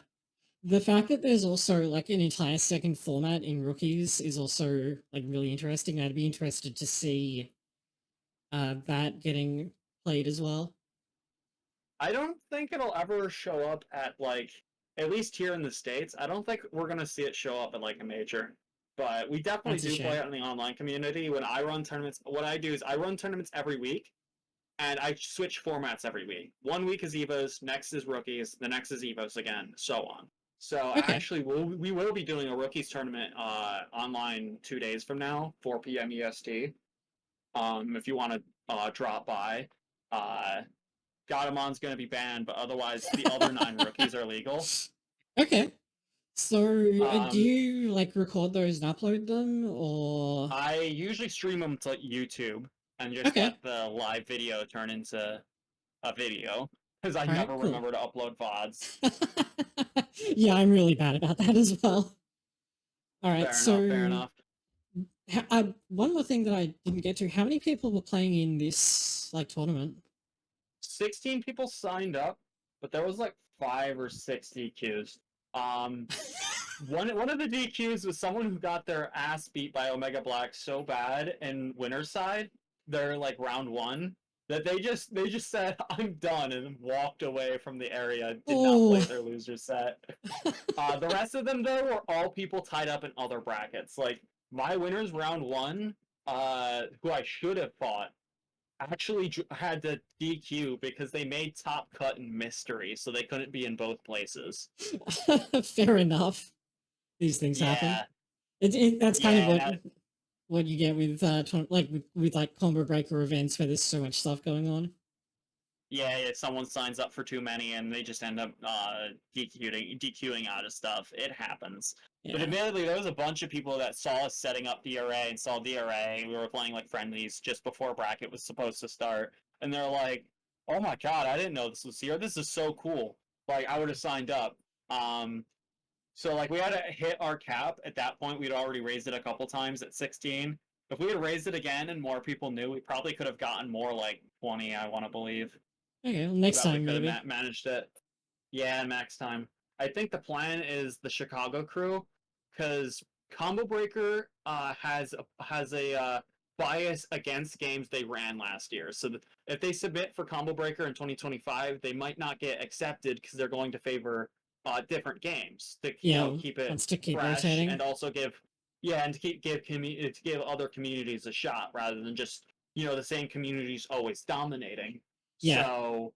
The fact that there's also like an entire second format in rookies is also like really interesting. I'd be interested to see that getting played as well. I don't think it'll ever show up at like at least here in the States. I don't think we're gonna see it show up at like a major. But we definitely That's a do play shame. it in the online community. When I run tournaments, what I do is I run tournaments every week and I switch formats every week. 1 week is Evos, next is rookies, the next is Evos again, so on. So Okay. actually, we will be doing a rookies tournament online 2 days from now, 4 p.m. EST. If you want to drop by, uh, Gadamon's going to be banned, but otherwise the other 9 rookies are legal. Okay. So, do Um, you like record those and upload them, or? I usually stream them to YouTube and just Okay. let the live video turn into a video because I All right. never Cool. remember to upload VODs. Yeah, I'm really bad about that as well. All right. Fair enough, fair So, enough. one more thing that I didn't get to: how many people were playing in this like tournament? 16 people signed up, but there was like 5 or 6 DQs. Um, one of the DQs was someone who got their ass beat by Omega Black so bad in winner's side, they're like round 1, that they just said I'm done and walked away from the area. Did not play Oh. their loser set. The rest of them though were all people tied up in other brackets. Like my winners round 1, who I should have fought actually had to DQ because they made top cut in mystery, so they couldn't be in both places. Fair enough. These things happen. Yeah, That's kind of yeah, what you get with like with like combo breaker events where there's so much stuff going on. yeah. If someone signs up for too many and they just end up DQing out of stuff, it happens. But Yeah. admittedly, there was a bunch of people that saw us setting up DRA and saw DRA. We were playing like friendlies just before bracket was supposed to start, and they're like, "Oh my god, I didn't know this was here. This is so cool. Like, I would have signed up." So like we had to hit our cap at that point. We'd already raised it a couple times at 16. If we had raised it again and more people knew, we probably could have gotten more like 20. I want to believe Okay. Well, next that we time could have maybe. managed it. Yeah, max time. I think the plan is the Chicago crew, because Combo Breaker has a bias against games they ran last year. So if they submit for Combo Breaker in 2025, they might not get accepted because they're going to favor different games to Yeah. keep it Wants to keep fresh rotating. and also and to give other communities a shot rather than just the same communities always dominating. Yeah. So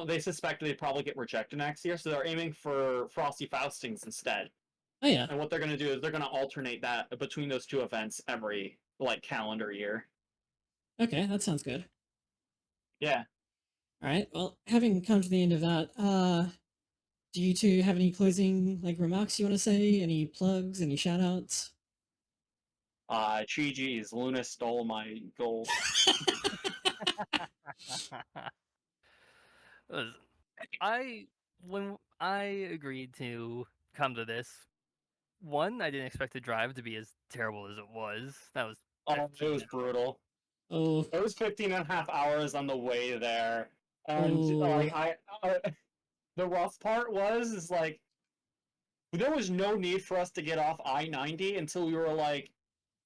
they suspect they'd probably get rejected next year, so they're aiming for Frosty Faustings instead. Oh yeah. And what they're gonna do is they're gonna alternate that between those two events every like calendar year. Okay, that sounds good. Yeah. All right. Well, having come to the end of that, do you two have any closing like remarks you want to say? Any plugs? Any shout outs? GG's. Luna stole my gold. Listen, when I agreed to come to this, one, I didn't expect the drive to be as terrible as it was. That was Oh, it 15 was and brutal. Oh. It was 15 and a half hours on the way there. And Oh. like the rough part is like there was no need for us to get off I-90 until we were like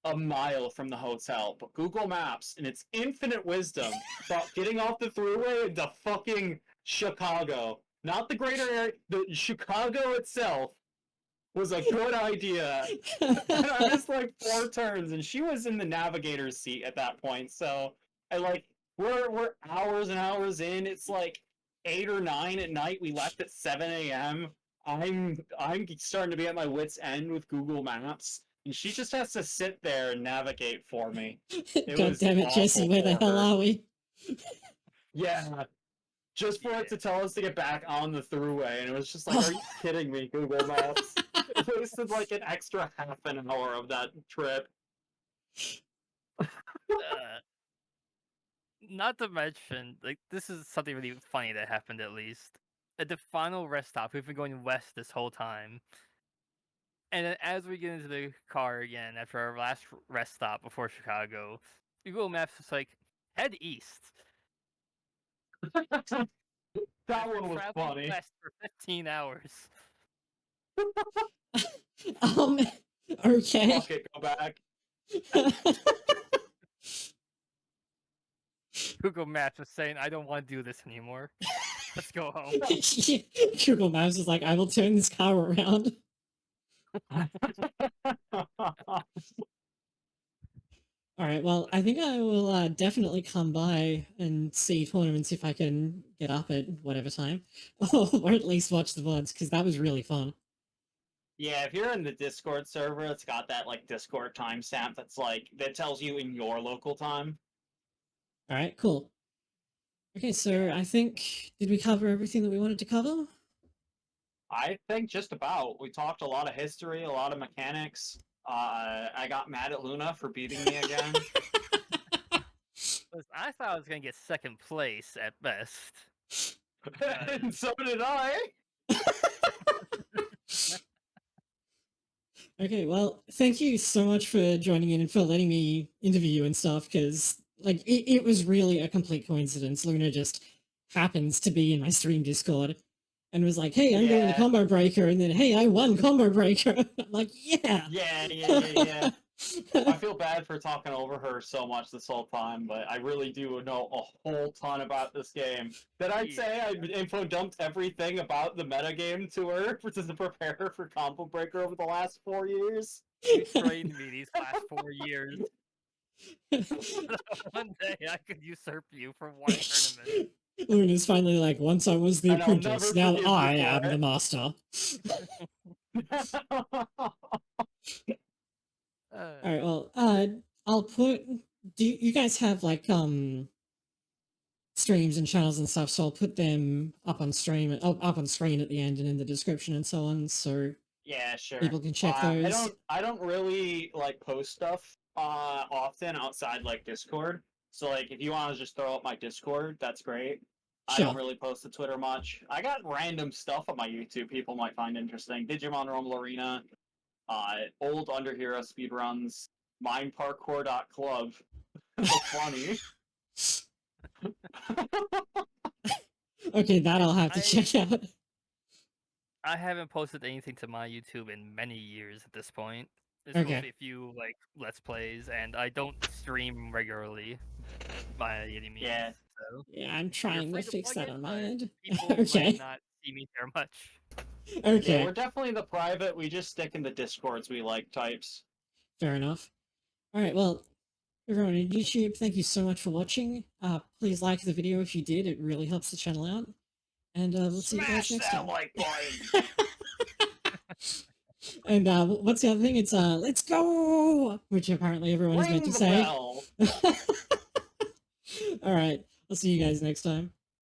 a mile from the hotel, but Google Maps, in its infinite wisdom, thought getting off the thruway into fucking Chicago, not the greater area, the Chicago itself, was a good idea. And I missed like 4 turns, and she was in the navigator's seat at that point. So I like we're hours and hours in. It's like 8 or 9 at night. We left at 7 a.m. I'm starting to be at my wits' end with Google Maps, and she just has to sit there and navigate for me. It God was damn it, Jesse, awful where the for hell her. are we? Yeah, just for Yeah. it to tell us to get back on the throughway, and it was just like, are you kidding me, Google Maps? It wasted like an extra half an hour of that trip. not to mention, like, this is something really funny that happened at least. at the final rest stop, we've been going west this whole time. And then as we get into the car again after our last rest stop before Chicago, Google Maps is like, head east. That And we're one was traveling funny. west for 15 hours. Okay. Fuck it, go back. Google Maps was saying, I don't want to do this anymore. Let's go home. Google Maps is like, I will turn this car around. All right, well, I think I will definitely come by and see tournaments if I can get up at whatever time, or at least watch the VODs, because that was really fun. Yeah, if you're in the Discord server, it's got that like Discord timestamp that's like that tells you in your local time. All right, cool. Okay, so I think, did we cover everything that we wanted to cover? I think just about. We talked a lot of history, a lot of mechanics. I got mad at Luna for beating me again. I thought I was going to get second place at best. And so did I. Okay, well, thank you so much for joining in and for letting me interview you and stuff, because like it was really a complete coincidence. Luna just happens to be in my stream Discord and was like, "Hey, I'm going to Yeah. Combo Breaker," and then, "Hey, I won Combo Breaker." I'm like, "Yeah." Yeah. I feel bad for talking over her so much this whole time, but I really do know a whole ton about this game. Did I say I info dumped everything about the metagame to her to prepare her for Combo Breaker over the last 4 years? You trained me these last 4 years. One day I could usurp you for one tournament. Luna's finally like, "Once I was the And I'll apprentice, never now forgive you I for am it." the master." All right, well, I'll put. Do you guys have like streams and channels and stuff? So I'll put them up on stream, up on screen at the end and in the description and so on, so Yeah, sure. people can check those. I don't really like post stuff often outside like Discord. So like if you want to just throw up my Discord, that's great. I don't Sure. really post to Twitter much. I got random stuff on my YouTube people might find interesting. Digimon Rumble Arena, old Underhero speedruns, mineparkour.club. That's funny. Okay, that I'll have to check out. I haven't posted anything to my YouTube in many years at this point. There's Okay. mostly a few like Let's Plays, and I don't stream regularly by any means. Yeah. So Yeah, I'm you're trying to free fix plug that it, on my but end. people Okay. might not see me there much. Okay. Yeah, we're definitely the private. We just stick in the Discords we like types. Fair enough. All right, well, everyone on YouTube, thank you so much for watching. Please like the video if you did; it really helps the channel out. And we'll see you guys Smash next that time. like button. And what's the other thing? It's "Let's go," which apparently everyone is meant Ring to the say. bell. All right, I'll see you guys next time.